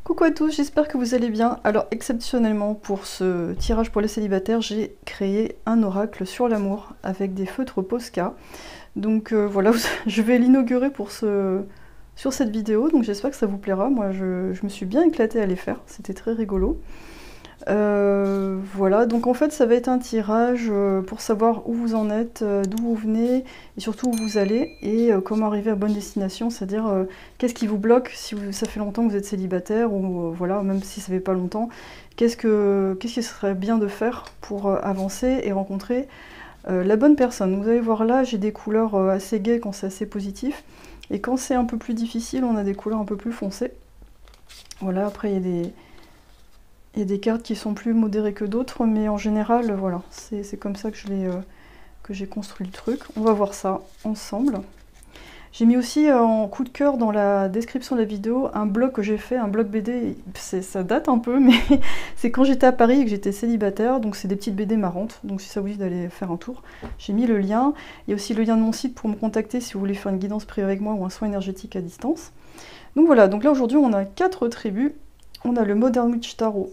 Coucou à tous, j'espère que vous allez bien. Alors exceptionnellement pour ce tirage pour les célibataires, j'ai créé un oracle sur l'amour avec des feutres Posca. Donc voilà, je vais l'inaugurer sur cette vidéo, donc j'espère que ça vous plaira. Moi je me suis bien éclatée à les faire, c'était très rigolo. Voilà, donc en fait ça va être un tirage pour savoir où vous en êtes, d'où vous venez et surtout où vous allez et comment arriver à bonne destination, c'est-à-dire qu'est-ce qui vous bloque si ça fait longtemps que vous êtes célibataire ou voilà, même si ça fait pas longtemps, qu'est-ce qui serait bien de faire pour avancer et rencontrer la bonne personne. Vous allez voir là, j'ai des couleurs assez gaies quand c'est assez positif et quand c'est un peu plus difficile, on a des couleurs un peu plus foncées. Voilà, après il y a des cartes qui sont plus modérées que d'autres, mais en général, voilà, c'est comme ça que j'ai construit le truc. On va voir ça ensemble. J'ai mis aussi en coup de cœur dans la description de la vidéo un blog que j'ai fait, un blog BD, ça date un peu, mais c'est quand j'étais à Paris et que j'étais célibataire, donc c'est des petites BD marrantes, donc si ça vous dit d'aller faire un tour, j'ai mis le lien. Il y a aussi le lien de mon site pour me contacter si vous voulez faire une guidance privée avec moi ou un soin énergétique à distance. Donc voilà, donc là aujourd'hui on a 4 tribus. On a le Modern Witch Tarot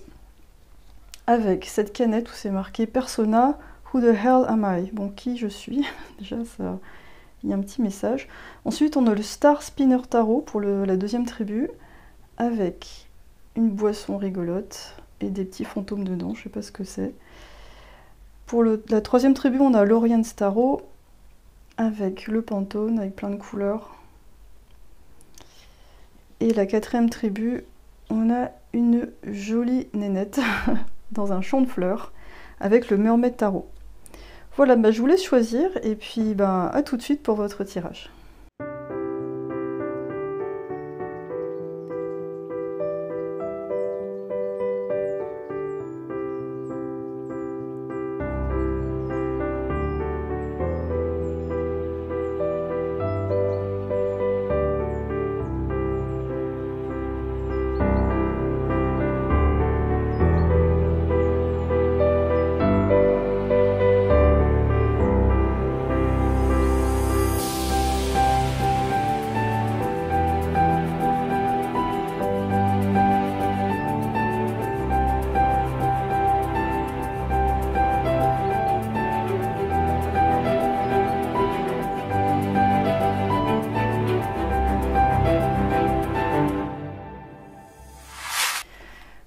avec cette canette où c'est marqué Persona, Who the hell am I? Bon, qui je suis? Déjà, ça, il y a un petit message. Ensuite, on a le Star Spinner Tarot pour la deuxième tribu, avec une boisson rigolote et des petits fantômes dedans, je sais pas ce que c'est. Pour la troisième tribu, on a l'Orient Tarot, avec le Pantone, avec plein de couleurs. Et la quatrième tribu, on a une jolie nénette dans un champ de fleurs avec le Mermaid Tarot. Voilà, bah, je vous laisse choisir et puis bah, à tout de suite pour votre tirage.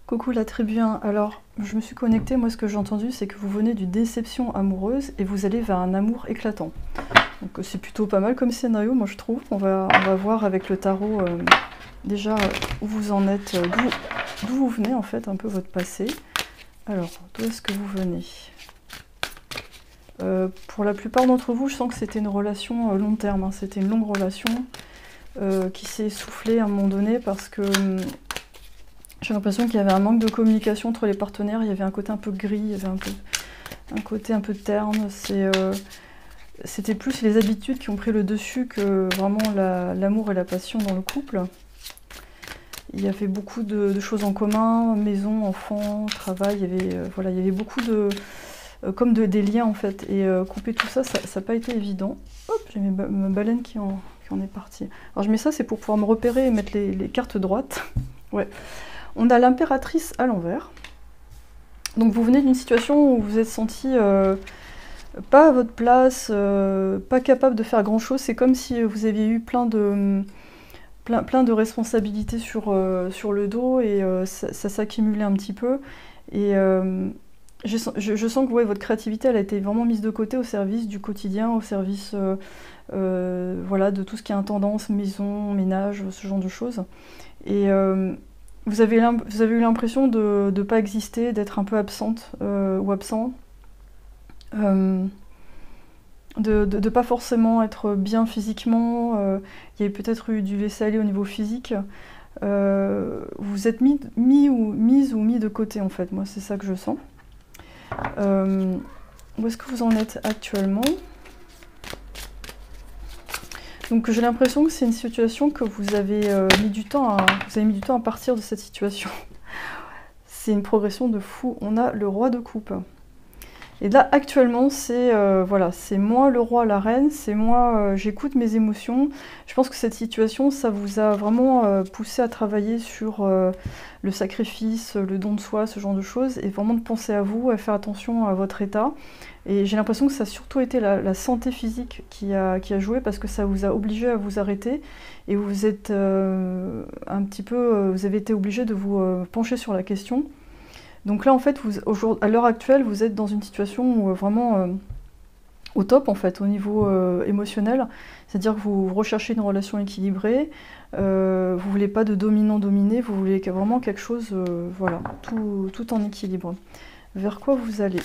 Coucou la tribu 1, alors je me suis connectée, moi ce que j'ai entendu c'est que vous venez d'une déception amoureuse et vous allez vers un amour éclatant. Donc c'est plutôt pas mal comme scénario moi je trouve. On va voir avec le tarot déjà où vous en êtes, d'où vous venez en fait, un peu votre passé. Alors d'où est-ce que vous venez? Pour la plupart d'entre vous je sens que c'était une relation long terme, hein. C'était une longue relation qui s'est essoufflée à un moment donné parce que... j'ai l'impression qu'il y avait un manque de communication entre les partenaires, il y avait un côté un peu gris, il y avait un côté un peu terne. C'était plus les habitudes qui ont pris le dessus que vraiment l'amour et la passion dans le couple. Il y avait beaucoup de choses en commun, maison, enfants, travail, voilà, il y avait beaucoup comme des liens en fait. Et couper tout ça, ça n'a pas été évident. Hop, j'ai ma baleine qui en est partie. Alors je mets ça, c'est pour pouvoir me repérer et mettre les cartes droites. Ouais. On a l'impératrice à l'envers. Donc vous venez d'une situation où vous êtes senti pas à votre place, pas capable de faire grand chose. C'est comme si vous aviez eu plein de responsabilités sur le dos et ça s'accumulait un petit peu. Et je sens que ouais, votre créativité elle a été vraiment mise de côté au service du quotidien, au service voilà, de tout ce qui est intendance, maison, ménage, ce genre de choses. Et vous avez eu l'impression de ne pas exister, d'être un peu absente ou absent, de ne pas forcément être bien physiquement. Il y avait peut-être eu du laisser-aller au niveau physique. Vous êtes mis de côté en fait, moi c'est ça que je sens. Où est-ce que vous en êtes actuellement ? Donc j'ai l'impression que c'est une situation que vous avez mis du temps à partir de cette situation. C'est une progression de fou. On a le roi de coupe. Et là, actuellement, c'est voilà, c'est moi le roi, la reine, c'est moi, j'écoute mes émotions. Je pense que cette situation, ça vous a vraiment poussé à travailler sur le sacrifice, le don de soi, ce genre de choses, et vraiment de penser à vous, à faire attention à votre état. Et j'ai l'impression que ça a surtout été la santé physique qui a joué, parce que ça vous a obligé à vous arrêter, et vous êtes un petit peu, vous avez été obligé de vous pencher sur la question. Donc là, en fait, à l'heure actuelle, vous êtes dans une situation où, vraiment au top, en fait, au niveau émotionnel. C'est-à-dire que vous recherchez une relation équilibrée, vous voulez pas de dominant-dominé, vous voulez vraiment quelque chose, voilà, tout en équilibre. Vers quoi vous allez?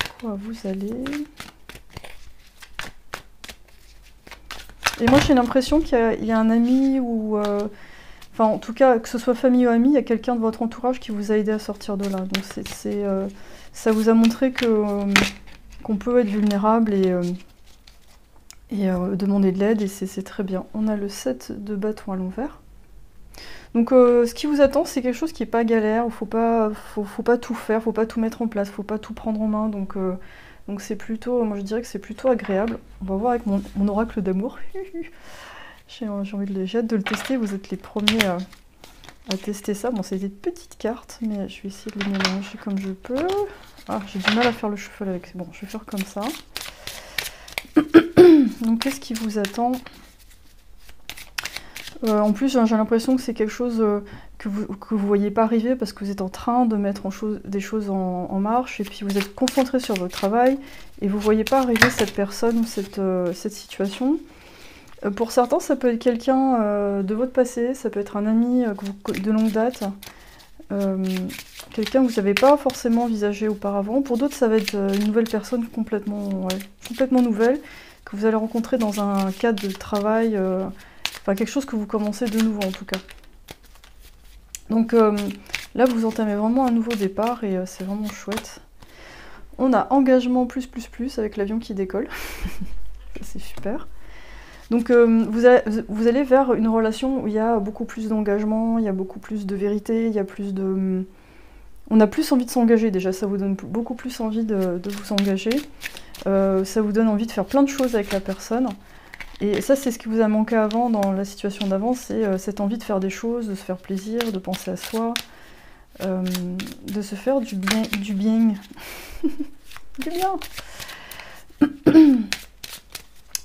Vers quoi vous allez? Et moi, j'ai l'impression qu'il y a un ami ou... enfin, en tout cas, que ce soit famille ou ami, il y a quelqu'un de votre entourage qui vous a aidé à sortir de là. Donc ça vous a montré qu'on peut être vulnérable et demander de l'aide, et c'est très bien. On a le 7 de bâton à l'envers. Donc ce qui vous attend, c'est quelque chose qui n'est pas galère, où faut pas tout faire, faut pas tout mettre en place, faut pas tout prendre en main. Donc c'est plutôt, moi je dirais que c'est plutôt agréable. On va voir avec mon oracle d'amour. J'ai hâte de le tester, vous êtes les premiers à tester ça. Bon, c'est des petites cartes, mais je vais essayer de les mélanger comme je peux. Ah, j'ai du mal à faire le shuffle avec. Bon, je vais faire comme ça. Donc, qu'est-ce qui vous attend? En plus, j'ai l'impression que c'est quelque chose que vous voyez pas arriver, parce que vous êtes en train de mettre des choses en marche, et puis vous êtes concentré sur votre travail, et vous voyez pas arriver cette personne ou cette situation. Pour certains, ça peut être quelqu'un de votre passé, ça peut être un ami de longue date, quelqu'un que vous n'avez pas forcément envisagé auparavant. Pour d'autres, ça va être une nouvelle personne complètement nouvelle, que vous allez rencontrer dans un cadre de travail, enfin quelque chose que vous commencez de nouveau en tout cas. Donc là, vous entamez vraiment un nouveau départ, et c'est vraiment chouette. On a engagement plus avec l'avion qui décolle. C'est super. Donc vous allez vers une relation où il y a beaucoup plus d'engagement, il y a beaucoup plus de vérité, il y a plus de... On a plus envie de s'engager déjà, ça vous donne beaucoup plus envie de vous engager. Ça vous donne envie de faire plein de choses avec la personne. Et ça, c'est ce qui vous a manqué avant, dans la situation d'avant, c'est cette envie de faire des choses, de se faire plaisir, de penser à soi, de se faire du bien. Du bien.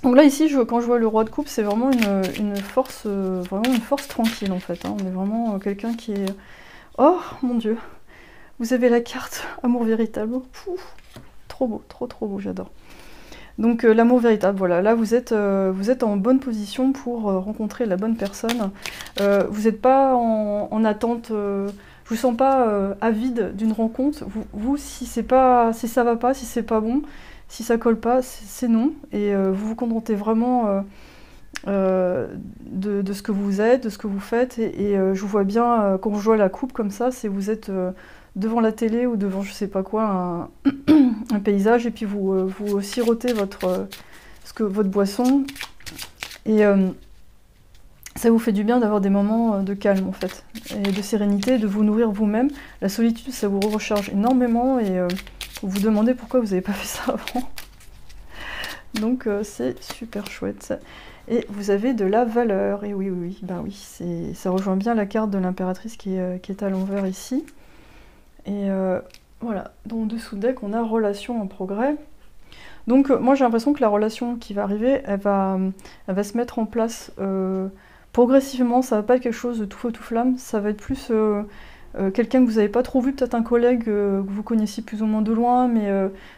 Donc là, ici, quand je vois le roi de coupe, c'est vraiment une force tranquille, en fait. Hein. On est vraiment quelqu'un qui est... Oh, mon Dieu! Vous avez la carte amour véritable. Pouf, trop beau, trop beau, j'adore. Donc l'amour véritable, voilà. Là, vous êtes en bonne position pour rencontrer la bonne personne. Vous n'êtes pas en attente... je vous sens pas avide d'une rencontre. Vous, si ça va pas, si c'est pas bon... Si ça colle pas, c'est non, et vous vous contentez vraiment de ce que vous êtes, de ce que vous faites, et je vous vois bien, quand je vois la coupe comme ça, c'est vous êtes devant la télé ou devant je sais pas quoi, un paysage, et puis vous sirotez votre boisson, et ça vous fait du bien d'avoir des moments de calme en fait, et de sérénité, de vous nourrir vous-même. La solitude, ça vous recharge énormément, et vous vous demandez pourquoi vous n'avez pas fait ça avant. Donc c'est super chouette. Et vous avez de la valeur. Et oui, ben oui, ça rejoint bien la carte de l'impératrice qui est à l'envers ici. Et voilà, donc dessous le deck, on a relation en progrès. Donc moi j'ai l'impression que la relation qui va arriver, elle va se mettre en place progressivement. Ça va pas être quelque chose de tout feu tout flamme, ça va être plus... quelqu'un que vous n'avez pas trop vu, peut-être un collègue que vous connaissiez plus ou moins de loin, mais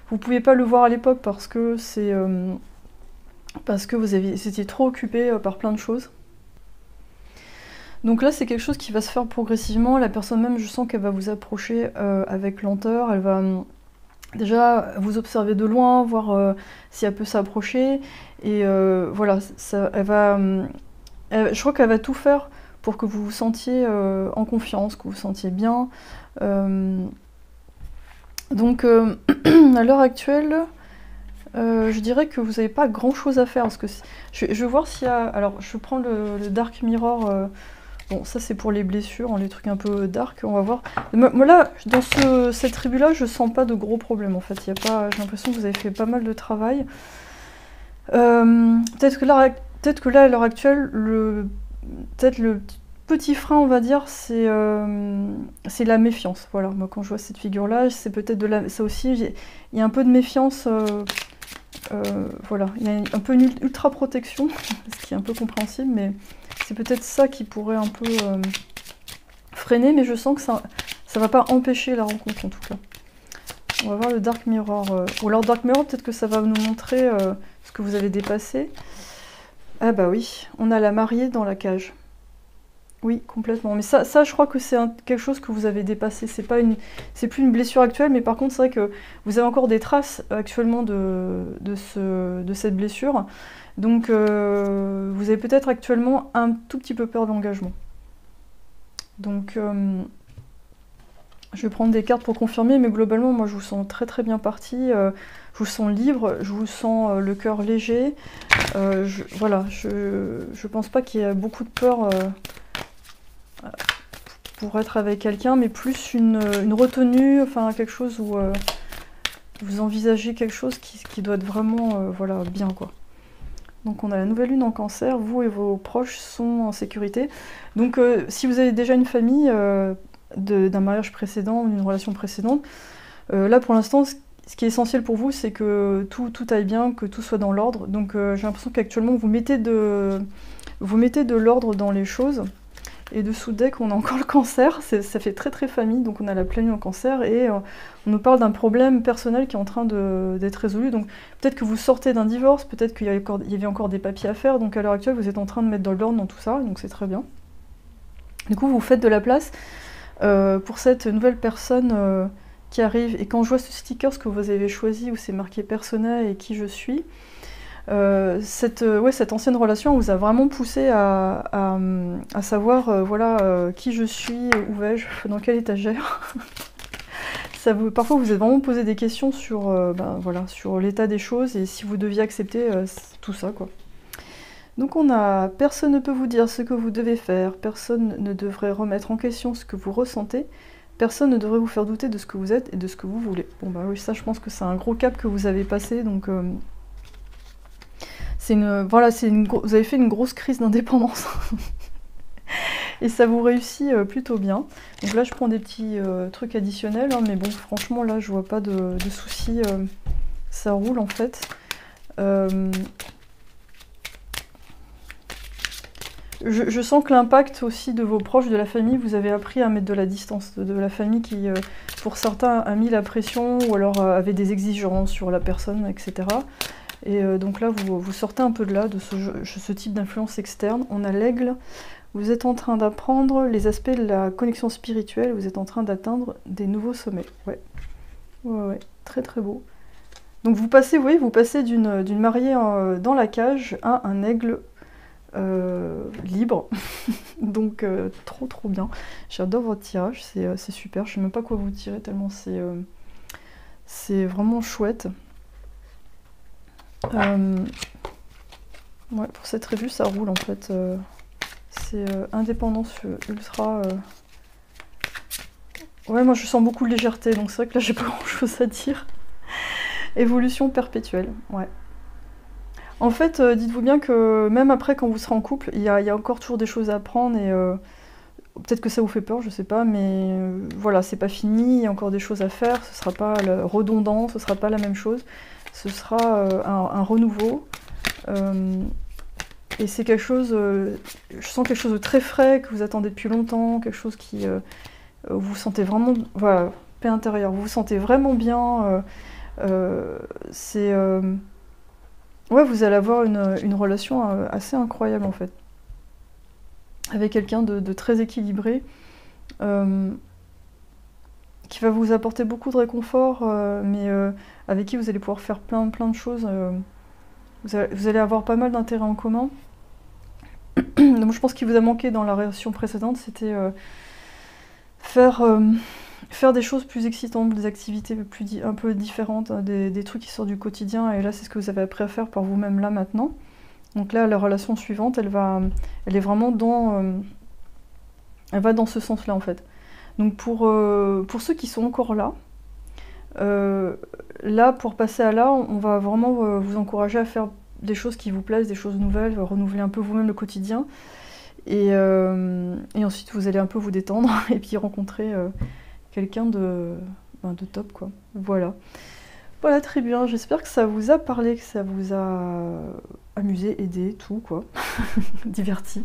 vous ne pouviez pas le voir à l'époque parce que vous étiez trop occupé par plein de choses. Donc là, c'est quelque chose qui va se faire progressivement. La personne même, je sens qu'elle va vous approcher avec lenteur. Elle va déjà vous observer de loin, voir si elle peut s'approcher. Et voilà, je crois qu'elle va tout faire pour que vous vous sentiez en confiance, que vous vous sentiez bien. Donc, à l'heure actuelle, je dirais que vous n'avez pas grand chose à faire. Parce que je vais voir s'il y a... Alors, je prends le Dark Mirror Bon, ça c'est pour les blessures, hein, les trucs un peu dark, on va voir. Moi là, dans cette tribu-là, je sens pas de gros problèmes en fait. Y a pas, j'ai l'impression que vous avez fait pas mal de travail. Peut-être que là, à l'heure actuelle, peut-être le petit frein, on va dire, c'est la méfiance. Voilà, moi quand je vois cette figure-là, c'est peut-être ça aussi, il y a un peu de méfiance. Voilà, il y a un peu une ultra protection, ce qui est un peu compréhensible, mais c'est peut-être ça qui pourrait un peu freiner, mais je sens que ça va pas empêcher la rencontre en tout cas. On va voir le Dark Mirror. Ou alors Dark Mirror, peut-être que ça va nous montrer ce que vous avez dépassé. Ah bah oui, on a la mariée dans la cage. Oui, complètement. Mais ça je crois que c'est quelque chose que vous avez dépassé. C'est plus une blessure actuelle, mais par contre, c'est vrai que vous avez encore des traces actuellement de cette blessure. Donc, vous avez peut-être actuellement un tout petit peu peur de l'engagement. Donc, je vais prendre des cartes pour confirmer, mais globalement, moi, je vous sens très très bien parti. Je vous sens libre, je vous sens le cœur léger. Voilà, je pense pas qu'il y ait beaucoup de peur pour être avec quelqu'un, mais plus une retenue, enfin quelque chose où vous envisagez quelque chose qui doit être vraiment voilà, bien quoi. Donc on a la nouvelle lune en cancer, vous et vos proches sont en sécurité. Donc si vous avez déjà une famille d'un mariage précédent, d'une relation précédente, là pour l'instant ce qui est essentiel pour vous c'est que tout aille bien, que tout soit dans l'ordre. Donc j'ai l'impression qu'actuellement vous mettez de l'ordre dans les choses. Et dessous deck, on a encore le cancer, ça fait très très famille, donc on a la pleine lune en cancer, et on nous parle d'un problème personnel qui est en train d'être résolu. Donc peut-être que vous sortez d'un divorce, peut-être qu'il y avait encore des papiers à faire, donc à l'heure actuelle vous êtes en train de mettre dans l'ordre dans tout ça, donc c'est très bien. Du coup vous faites de la place pour cette nouvelle personne qui arrive, et quand je vois ce sticker, ce que vous avez choisi, où c'est marqué personnel et qui je suis, cette ancienne relation vous a vraiment poussé à savoir voilà, qui je suis, où vais-je, dans quelle étagère. Parfois vous êtes vraiment posé des questions sur, voilà, sur l'état des choses et si vous deviez accepter tout ça quoi. Donc on a personne ne peut vous dire ce que vous devez faire, personne ne devrait remettre en question ce que vous ressentez, personne ne devrait vous faire douter de ce que vous êtes et de ce que vous voulez. Bon bah oui, ça je pense que c'est un gros cap que vous avez passé, donc voilà, vous avez fait une grosse crise d'indépendance. Et ça vous réussit plutôt bien. Donc là, je prends des petits trucs additionnels, hein, mais bon, franchement, là, je vois pas de soucis. Ça roule, en fait. Je sens que l'impact aussi de vos proches, de la famille, vous avez appris à mettre de la distance. De la famille qui, pour certains, a mis la pression, ou alors avait des exigences sur la personne, etc. Et donc là, vous sortez un peu de là, de ce type d'influence externe. On a l'aigle. Vous êtes en train d'apprendre les aspects de la connexion spirituelle. Vous êtes en train d'atteindre des nouveaux sommets. Ouais. Ouais. Très très beau. Donc vous passez, vous voyez, vous passez d'une mariée dans la cage à un aigle libre. Donc trop trop bien. J'adore votre tirage. C'est super. Je sais même pas quoi vous tirer tellement c'est vraiment chouette. Ouais, pour cette revue, ça roule en fait. C'est indépendance ultra. Ouais, moi je sens beaucoup de légèreté, donc c'est vrai que là j'ai pas grand chose à dire. Évolution perpétuelle, ouais. En fait, dites-vous bien que même après, quand vous serez en couple, il y a encore toujours des choses à apprendre et peut-être que ça vous fait peur, je sais pas, mais voilà, c'est pas fini, il y a encore des choses à faire, ce sera pas redondant, ce sera pas la même chose. Ce sera un renouveau. Et c'est quelque chose, je sens quelque chose de très frais, que vous attendez depuis longtemps, quelque chose qui vous vous sentez vraiment, voilà, paix intérieure, vous vous sentez vraiment bien. Ouais, vous allez avoir une relation assez incroyable en fait. Avec quelqu'un de très équilibré. Qui va vous apporter beaucoup de réconfort, mais avec qui vous allez pouvoir faire plein de choses. Vous allez avoir pas mal d'intérêts en commun. Donc je pense qu'il vous a manqué dans la relation précédente, c'était faire des choses plus excitantes, des activités un peu différentes, hein, des trucs qui sortent du quotidien, et là c'est ce que vous avez appris à faire par vous-même là maintenant. Donc là la relation suivante, elle est vraiment dans Elle va dans ce sens-là en fait. Donc pour ceux qui sont encore là, là pour passer à là, on va vraiment vous encourager à faire des choses qui vous plaisent, des choses nouvelles, renouveler un peu vous-même le quotidien. Et ensuite vous allez un peu vous détendre et puis rencontrer quelqu'un de top quoi. Voilà. Voilà, très bien. J'espère que ça vous a parlé, que ça vous a amusé, aidé, tout quoi. Diverti.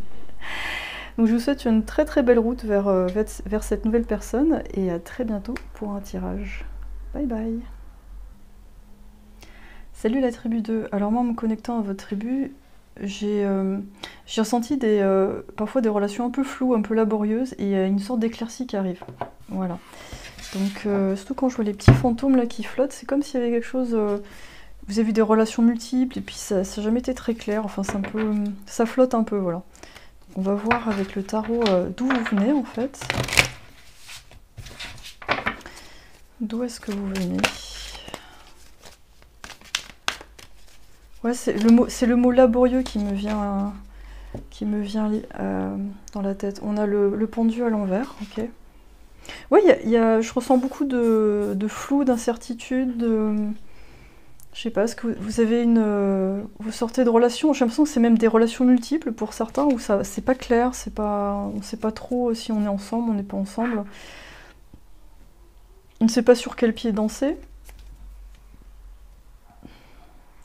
Donc je vous souhaite une très très belle route vers cette nouvelle personne et à très bientôt pour un tirage. Bye bye. Salut la tribu 2. Alors moi en me connectant à votre tribu, j'ai ressenti parfois des relations un peu floues, un peu laborieuses et il y a une sorte d'éclaircie qui arrive. Voilà. Donc surtout quand je vois les petits fantômes là qui flottent, c'est comme s'il y avait quelque chose... vous avez vu des relations multiples et puis ça n'a jamais été très clair, enfin c'est un peu... ça flotte un peu, voilà. On va voir avec le tarot d'où vous venez en fait. D'où est-ce que vous venez? Ouais, c'est le mot laborieux qui me vient dans la tête. On a le pendu à l'envers, ok. Ouais, je ressens beaucoup de flou, d'incertitude, je sais pas, est-ce que vous avez vous sortez de relations, j'ai l'impression que c'est même des relations multiples pour certains, où c'est pas clair, on sait pas trop si on est ensemble, on n'est pas ensemble. On ne sait pas sur quel pied danser.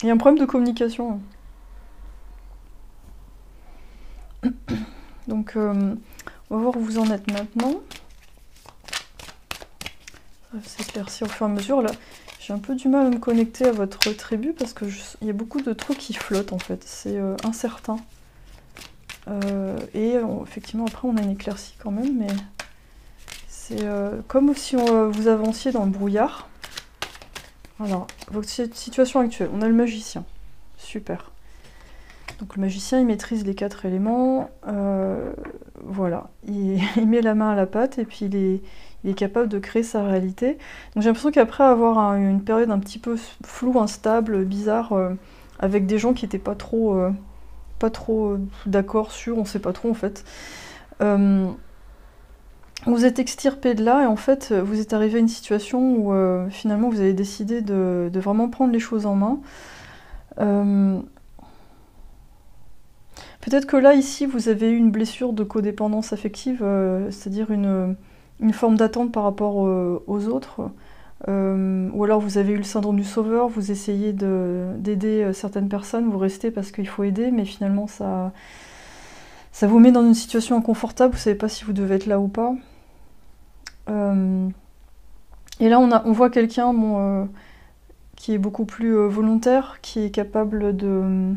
Il y a un problème de communication. Donc, on va voir où vous en êtes maintenant. Ça s'éclaircit au fur et à mesure, là. J'ai un peu du mal à me connecter à votre tribu parce que il y a beaucoup de trucs qui flottent en fait, c'est incertain. Effectivement après on a une éclaircie quand même, mais c'est comme si vous avanciez dans le brouillard. Alors, votre situation actuelle, on a le magicien, super. Donc le magicien il maîtrise les 4 éléments, voilà, il met la main à la pâte et puis il est capable de créer sa réalité. Donc j'ai l'impression qu'après avoir une période un petit peu floue, instable, bizarre, avec des gens qui n'étaient pas trop d'accord sur, on sait pas trop en fait, vous êtes extirpé de là et en fait vous êtes arrivé à une situation où finalement vous avez décidé de vraiment prendre les choses en main. Peut-être que là, ici, vous avez eu une blessure de codépendance affective, c'est-à-dire une forme d'attente par rapport aux autres. Ou alors vous avez eu le syndrome du sauveur, vous essayez d'aider certaines personnes, vous restez parce qu'il faut aider, mais finalement ça vous met dans une situation inconfortable, vous ne savez pas si vous devez être là ou pas. Et là on voit quelqu'un qui est beaucoup plus volontaire, qui est capable de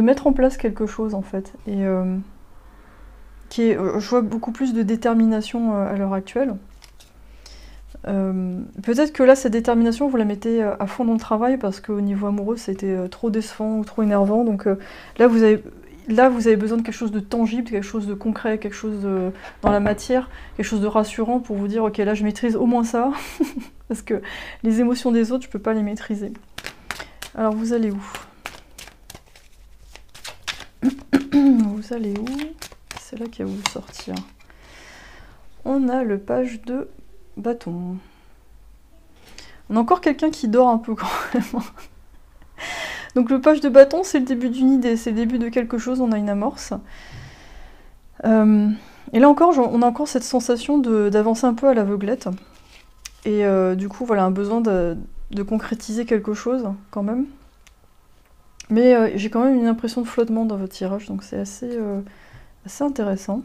mettre en place quelque chose en fait, et je vois beaucoup plus de détermination à l'heure actuelle. Peut-être que là cette détermination vous la mettez à fond dans le travail parce qu'au niveau amoureux c'était trop décevant ou trop énervant, donc là vous avez besoin de quelque chose de tangible, quelque chose de concret, quelque chose dans la matière, quelque chose de rassurant pour vous dire ok là je maîtrise au moins ça parce que les émotions des autres je peux pas les maîtriser. Alors vous allez où? Vous allez où? C'est là qu'il va vous sortir. On a le page de bâton. On a encore quelqu'un qui dort un peu quand même. Donc le page de bâton, c'est le début d'une idée, c'est le début de quelque chose, on a une amorce. Et là encore, on a encore cette sensation d'avancer un peu à l'aveuglette. Et du coup, voilà, un besoin de concrétiser quelque chose quand même. Mais j'ai quand même une impression de flottement dans votre tirage, donc c'est assez intéressant.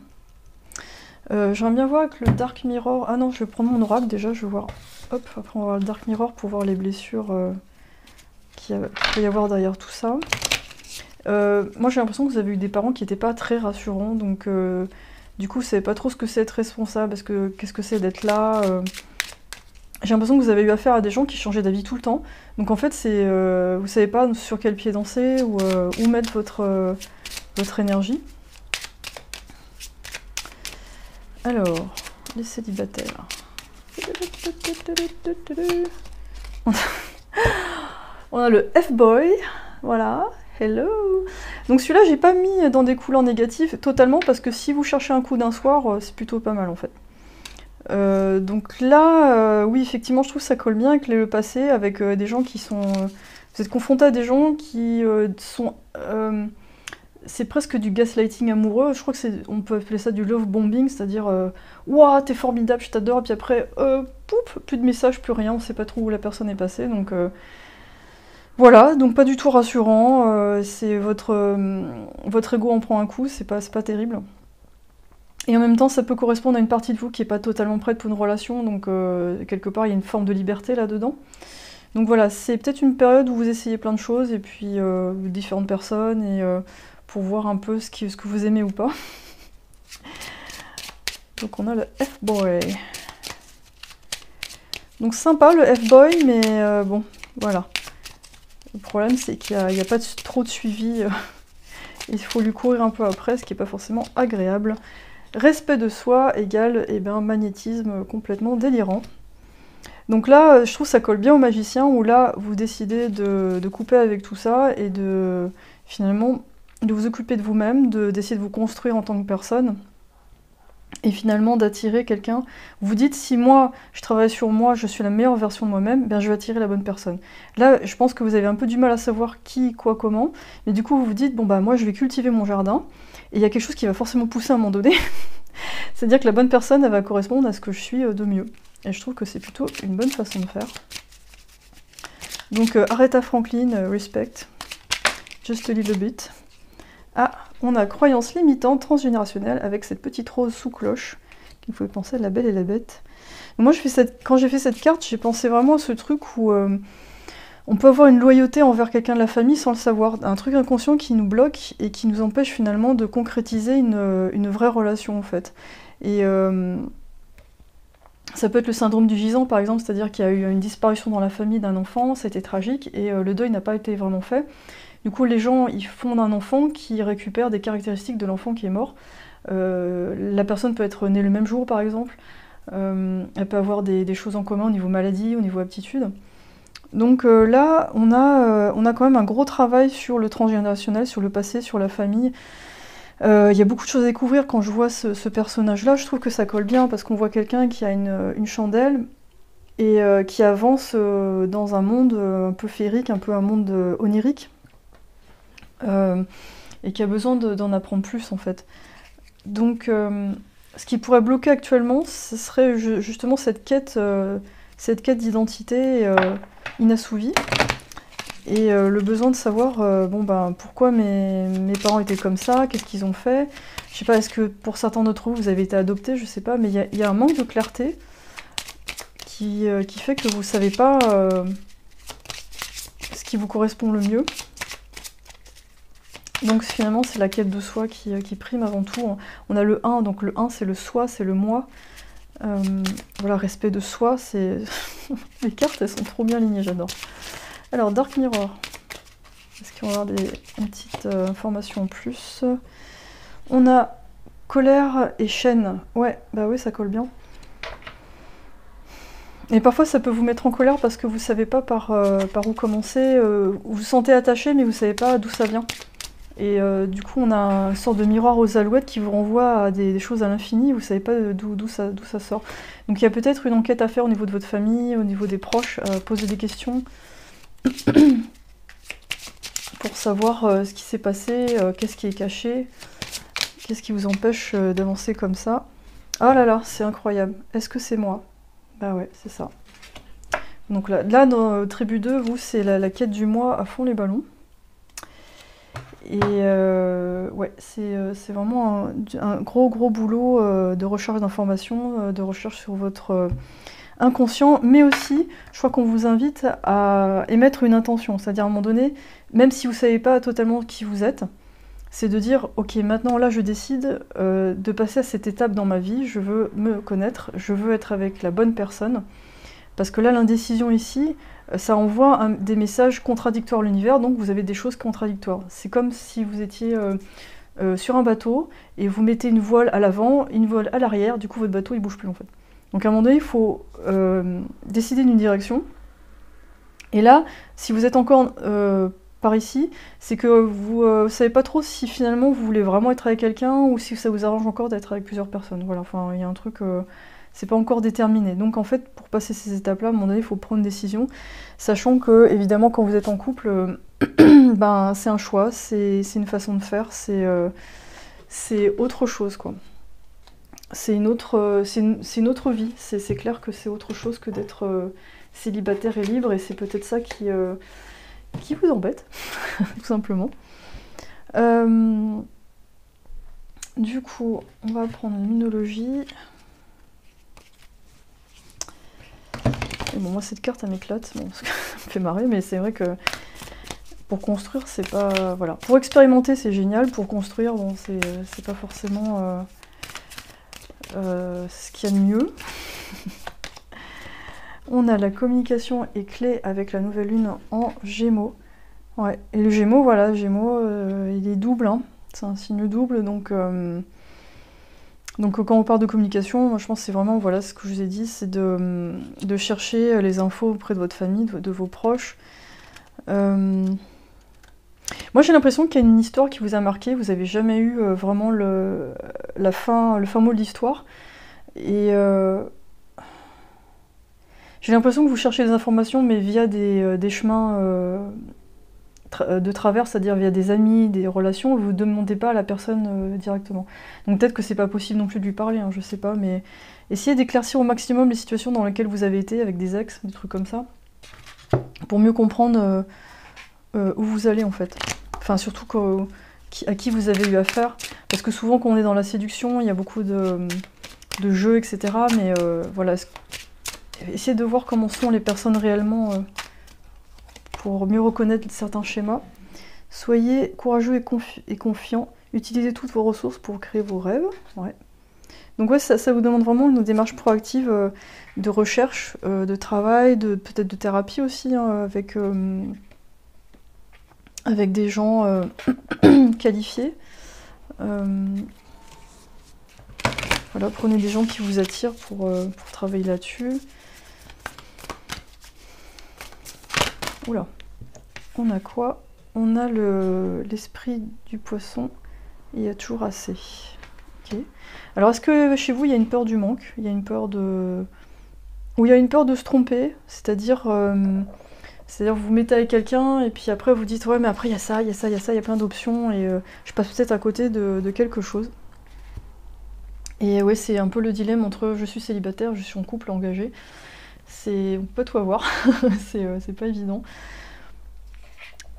J'aimerais bien voir avec le Dark Mirror. Ah non, je vais prendre mon oracle déjà, je vais voir. Hop, après on va voir le Dark Mirror pour voir les blessures qu'il peut y avoir derrière tout ça. Moi j'ai l'impression que vous avez eu des parents qui n'étaient pas très rassurants, donc du coup vous savez pas trop ce que c'est être responsable, parce que qu'est-ce que c'est d'être là. J'ai l'impression que vous avez eu affaire à des gens qui changeaient d'avis tout le temps. Donc en fait, vous savez pas sur quel pied danser ou où mettre votre énergie. Alors, les célibataires. On a le F-Boy, voilà. Hello! Donc celui-là, j'ai pas mis dans des couleurs négatives totalement, parce que si vous cherchez un coup d'un soir, c'est plutôt pas mal en fait. Donc là, oui, effectivement, je trouve que ça colle bien avec le passé, avec des gens qui sont... vous êtes confronté à des gens qui sont... c'est presque du gaslighting amoureux, je crois que c'est, on peut appeler ça du love bombing, c'est-à-dire ouah, t'es formidable, je t'adore, et puis après, poup, plus de messages, plus rien, on sait pas trop où la personne est passée, donc voilà, donc pas du tout rassurant, c'est votre ego en prend un coup, c'est pas terrible. Et en même temps, ça peut correspondre à une partie de vous qui n'est pas totalement prête pour une relation, donc quelque part, il y a une forme de liberté là-dedans. Donc voilà, c'est peut-être une période où vous essayez plein de choses, et puis différentes personnes, et pour voir un peu ce que vous aimez ou pas. Donc on a le F-Boy. Donc sympa le F-Boy, mais bon, voilà. Le problème, c'est qu'il n'y a pas trop de suivi. Il faut lui courir un peu après, ce qui n'est pas forcément agréable. Respect de soi égale magnétisme complètement délirant. Donc là, je trouve que ça colle bien au magicien, où là, vous décidez de couper avec tout ça et de finalement de vous occuper de vous-même, d'essayer de vous construire en tant que personne, et finalement d'attirer quelqu'un. Vous dites, si moi, je travaille sur moi, je suis la meilleure version de moi-même, je vais attirer la bonne personne. Là, je pense que vous avez un peu du mal à savoir qui, quoi, comment, mais du coup, vous vous dites, bon moi, je vais cultiver mon jardin, et il y a quelque chose qui va forcément pousser à un moment donné. C'est-à-dire que la bonne personne, elle va correspondre à ce que je suis de mieux. Et je trouve que c'est plutôt une bonne façon de faire. Donc Aretha Franklin, respect. Just a little bit. Ah, on a croyance limitante transgénérationnelle avec cette petite rose sous cloche qui me fait penser à La Belle et la Bête. Donc moi, quand j'ai fait cette carte, j'ai pensé vraiment à ce truc où on peut avoir une loyauté envers quelqu'un de la famille sans le savoir. Un truc inconscient qui nous bloque et qui nous empêche finalement de concrétiser une vraie relation en fait. Et ça peut être le syndrome du gisant par exemple, c'est-à-dire qu'il y a eu une disparition dans la famille d'un enfant, ça a été tragique et le deuil n'a pas été vraiment fait. Du coup les gens ils font un enfant qui récupère des caractéristiques de l'enfant qui est mort. La personne peut être née le même jour par exemple, elle peut avoir des choses en commun au niveau maladie, au niveau aptitude. Donc là on a quand même un gros travail sur le transgénérationnel, sur le passé, sur la famille. Il y a beaucoup de choses à découvrir quand je vois ce personnage-là. Je trouve que ça colle bien parce qu'on voit quelqu'un qui a une chandelle et qui avance dans un monde un peu féerique, un peu un monde onirique, et qui a besoin d'en apprendre plus en fait. Donc ce qui pourrait bloquer actuellement, ce serait justement cette quête d'identité inassouvie. Et le besoin de savoir pourquoi mes parents étaient comme ça, qu'est-ce qu'ils ont fait. Je sais pas, est-ce que pour certains d'entre vous, vous avez été adoptés, je sais pas, mais il y a un manque de clarté qui fait que vous savez pas ce qui vous correspond le mieux. Donc finalement, c'est la quête de soi qui prime avant tout. On a le 1, donc le 1 c'est le soi, c'est le moi. Voilà, respect de soi, c'est... Les cartes, elles sont trop bien alignées, j'adore. Alors, Dark Mirror. Est-ce qu'on va avoir une petite information en plus? On a colère et chaîne. Ouais, bah oui, ça colle bien. Et parfois, ça peut vous mettre en colère parce que vous savez pas par où commencer. Vous vous sentez attaché, mais vous savez pas d'où ça vient. Et du coup, on a une sorte de miroir aux alouettes qui vous renvoie à des choses à l'infini. Vous savez pas d'où ça sort. Donc, il y a peut-être une enquête à faire au niveau de votre famille, au niveau des proches, poser des questions. Pour savoir ce qui s'est passé, qu'est-ce qui est caché, qu'est-ce qui vous empêche d'avancer comme ça. Ah là là, c'est incroyable. Est-ce que c'est moi? Bah ouais, c'est ça. Donc là dans Tribu 2, vous, c'est la quête du moi à fond les ballons. Et ouais, c'est vraiment un gros boulot de recherche d'informations, de recherche sur votre... inconscient, mais aussi, je crois qu'on vous invite à émettre une intention, c'est-à-dire à un moment donné, même si vous ne savez pas totalement qui vous êtes, c'est de dire, ok, maintenant là je décide de passer à cette étape dans ma vie, je veux me connaître, je veux être avec la bonne personne, parce que là l'indécision ici, ça envoie des messages contradictoires à l'univers, donc vous avez des choses contradictoires. C'est comme si vous étiez sur un bateau, et vous mettez une voile à l'avant, une voile à l'arrière, du coup votre bateau il bouge plus en fait. Donc à un moment donné, il faut décider d'une direction. Et là, si vous êtes encore par ici, c'est que vous savez pas trop si finalement vous voulez vraiment être avec quelqu'un ou si ça vous arrange encore d'être avec plusieurs personnes. Voilà, enfin, il y a un truc, c'est pas encore déterminé. Donc en fait, pour passer ces étapes-là, à un moment donné, il faut prendre une décision, sachant que, évidemment, quand vous êtes en couple, ben, c'est un choix, c'est une façon de faire, c'est autre chose, quoi. C'est une autre vie. C'est clair que c'est autre chose que d'être célibataire et libre, et c'est peut-être ça qui vous embête, tout simplement. Du coup, on va prendre une lunologie. Et bon, moi, cette carte, elle m'éclate, bon, parce que ça me fait marrer, mais c'est vrai que pour construire, c'est pas... Voilà. Pour expérimenter, c'est génial. Pour construire, bon, c'est pas forcément ce qu'il y a de mieux. On a la communication est clé avec la nouvelle lune en Gémeaux. Ouais, et le Gémeaux, voilà, Gémeaux, il est double, hein. C'est un signe double, donc quand on parle de communication, moi je pense que c'est vraiment, voilà, ce que je vous ai dit, c'est de chercher les infos auprès de votre famille, de vos proches. Moi j'ai l'impression qu'il y a une histoire qui vous a marqué, vous n'avez jamais eu vraiment le fin mot de l'histoire. Et j'ai l'impression que vous cherchez des informations, mais via des chemins de travers, c'est-à-dire via des amis, des relations, vous ne demandez pas à la personne directement. Donc peut-être que c'est pas possible non plus de lui parler, hein, je sais pas, mais essayez d'éclaircir au maximum les situations dans lesquelles vous avez été avec des ex, des trucs comme ça, pour mieux comprendre où vous allez en fait. Enfin surtout à qui vous avez eu affaire, parce que souvent quand on est dans la séduction, il y a beaucoup de jeux, etc. Mais voilà, essayez de voir comment sont les personnes réellement pour mieux reconnaître certains schémas. Soyez courageux et confiant. Utilisez toutes vos ressources pour créer vos rêves. Ouais. Donc ouais, ça vous demande vraiment une démarche proactive de recherche, de travail, peut-être de thérapie aussi, hein, avec des gens qualifiés. Voilà, prenez des gens qui vous attirent pour travailler là-dessus. Oula, on a quoi? On a l'esprit du poisson, et il y a toujours assez. Ok. Alors est-ce que chez vous il y a une peur du manque? Il y a une peur de... Ou il y a une peur de se tromper, c'est-à-dire vous vous mettez avec quelqu'un et puis après vous dites ouais mais après il y a ça, il y a ça, il y a ça, il y a plein d'options et je passe peut-être à côté de quelque chose. Et ouais, c'est un peu le dilemme entre je suis célibataire, je suis en couple engagé. On peut pas tout avoir, c'est pas évident.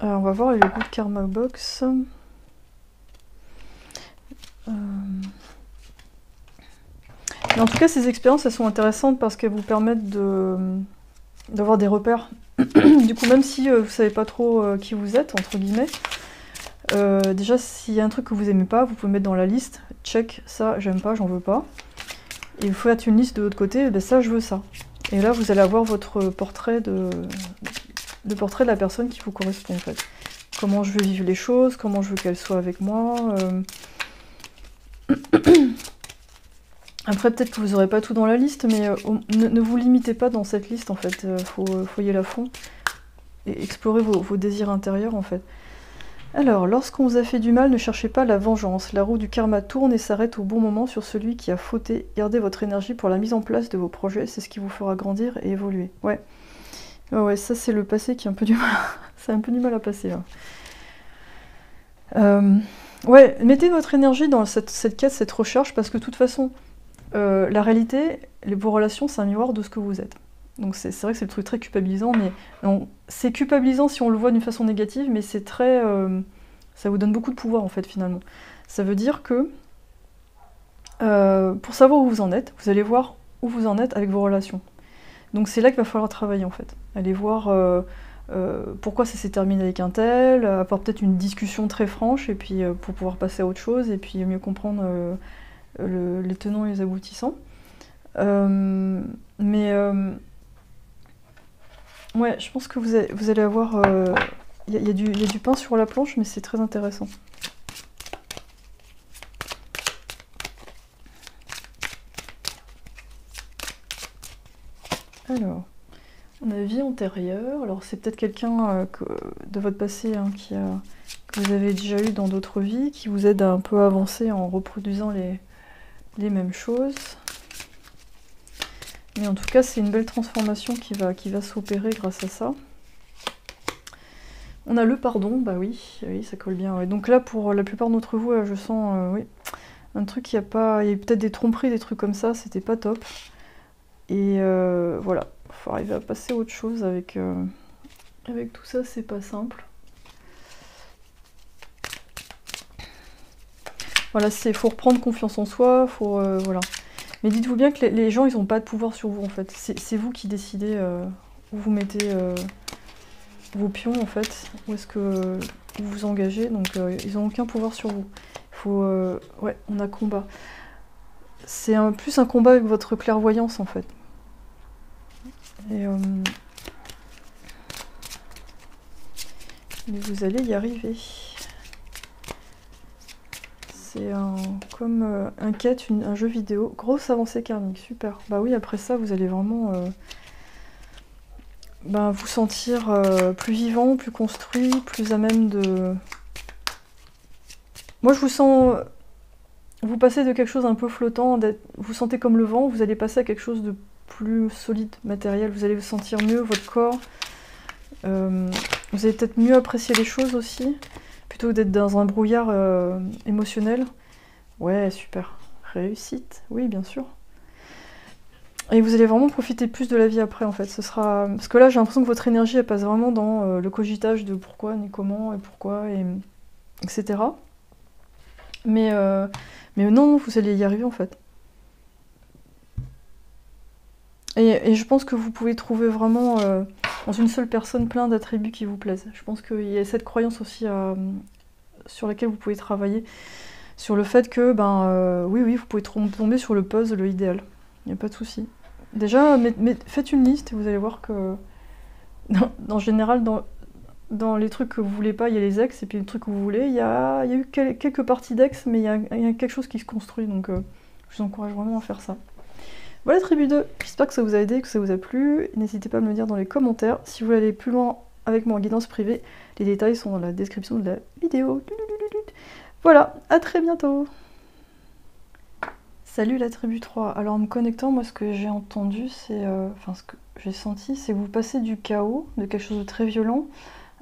On va voir le Good Karma Box. Mais en tout cas, ces expériences, elles sont intéressantes parce qu'elles vous permettent d'avoir des repères. Du coup, même si vous savez pas trop qui vous êtes, entre guillemets, déjà, s'il y a un truc que vous aimez pas, vous pouvez mettre dans la liste, check, ça, j'aime pas, j'en veux pas. Et vous faites une liste de l'autre côté, ben ça, je veux ça. Et là, vous allez avoir votre portrait le portrait de la personne qui vous correspond, en fait. Comment je veux vivre les choses, comment je veux qu'elle soit avec moi. Après, peut-être que vous n'aurez pas tout dans la liste, mais ne vous limitez pas dans cette liste, en fait. Faut y aller à fond et explorer vos désirs intérieurs, en fait. Alors, lorsqu'on vous a fait du mal, ne cherchez pas la vengeance. La roue du karma tourne et s'arrête au bon moment sur celui qui a fauté. Gardez votre énergie pour la mise en place de vos projets, c'est ce qui vous fera grandir et évoluer. Ouais. Ouais, ça c'est le passé qui a un peu du mal. C'est un peu du mal à passer, là. Ouais, mettez votre énergie dans cette quête, cette recherche, parce que de toute façon, la réalité, vos relations, c'est un miroir de ce que vous êtes. Donc c'est vrai que c'est le truc très culpabilisant, mais c'est culpabilisant si on le voit d'une façon négative, mais c'est très... ça vous donne beaucoup de pouvoir, en fait, finalement. Ça veut dire que, pour savoir où vous en êtes, vous allez voir où vous en êtes avec vos relations. Donc c'est là qu'il va falloir travailler, en fait. Allez voir pourquoi ça s'est terminé avec un tel, avoir peut-être une discussion très franche, et puis pour pouvoir passer à autre chose, et puis mieux comprendre les tenants et les aboutissants. Ouais, je pense que vous allez avoir... Il y a du pain sur la planche, mais c'est très intéressant. Alors, On a vie antérieure. Alors c'est peut-être quelqu'un de votre passé hein, que vous avez déjà eu dans d'autres vies, qui vous aide à un peu avancer en reproduisant les mêmes choses. Mais en tout cas, c'est une belle transformation qui va s'opérer grâce à ça. On a le pardon, bah oui, ça colle bien. Ouais. Donc là, pour la plupart d'entre vous, je sens oui, un truc, il y a peut-être des tromperies, des trucs comme ça, c'était pas top. Et voilà, il faut arriver à passer à autre chose avec tout ça, c'est pas simple. Voilà, faut reprendre confiance en soi, voilà. Mais dites-vous bien que les gens, ils n'ont pas de pouvoir sur vous, en fait. C'est vous qui décidez où vous mettez vos pions, en fait, où est-ce que vous vous engagez, donc ils n'ont aucun pouvoir sur vous. Ouais, on a combat. C'est plus un combat avec votre clairvoyance, en fait. Et mais vous allez y arriver. C'est comme un quête, un jeu vidéo. Grosse avancée karmique, super. Bah oui, après ça, vous allez vraiment vous sentir plus vivant, plus construit, plus à même de... Moi, je vous sens... Vous passez de quelque chose un peu flottant, vous sentez comme le vent, vous allez passer à quelque chose de plus solide, matériel. Vous allez vous sentir mieux, votre corps. Vous allez peut-être mieux apprécier les choses aussi, plutôt que d'être dans un brouillard émotionnel. Ouais, super. Réussite, oui, bien sûr. Et vous allez vraiment profiter plus de la vie après, en fait. Parce que là, j'ai l'impression que votre énergie, elle passe vraiment dans le cogitage de pourquoi, ni comment, et pourquoi, etc. Mais non, vous allez y arriver, en fait. Et je pense que vous pouvez trouver vraiment dans une seule personne plein d'attributs qui vous plaisent. Je pense qu'il y a cette croyance aussi sur laquelle vous pouvez travailler, sur le fait que, oui, vous pouvez tomber sur le puzzle idéal. Il n'y a pas de souci. Déjà, faites une liste et vous allez voir que, en général, dans les trucs que vous voulez pas, il y a les ex, et puis les trucs que vous voulez, il y a eu quelques parties d'ex, mais il y a quelque chose qui se construit, donc je vous encourage vraiment à faire ça. Voilà, tribu 2, j'espère que ça vous a aidé, que ça vous a plu. N'hésitez pas à me le dire dans les commentaires. Si vous voulez aller plus loin avec moi en guidance privée, les détails sont dans la description de la vidéo. Voilà, à très bientôt. Salut la tribu 3. Alors en me connectant, moi ce que j'ai entendu, c'est... Enfin ce que j'ai senti, c'est que vous passez du chaos, de quelque chose de très violent,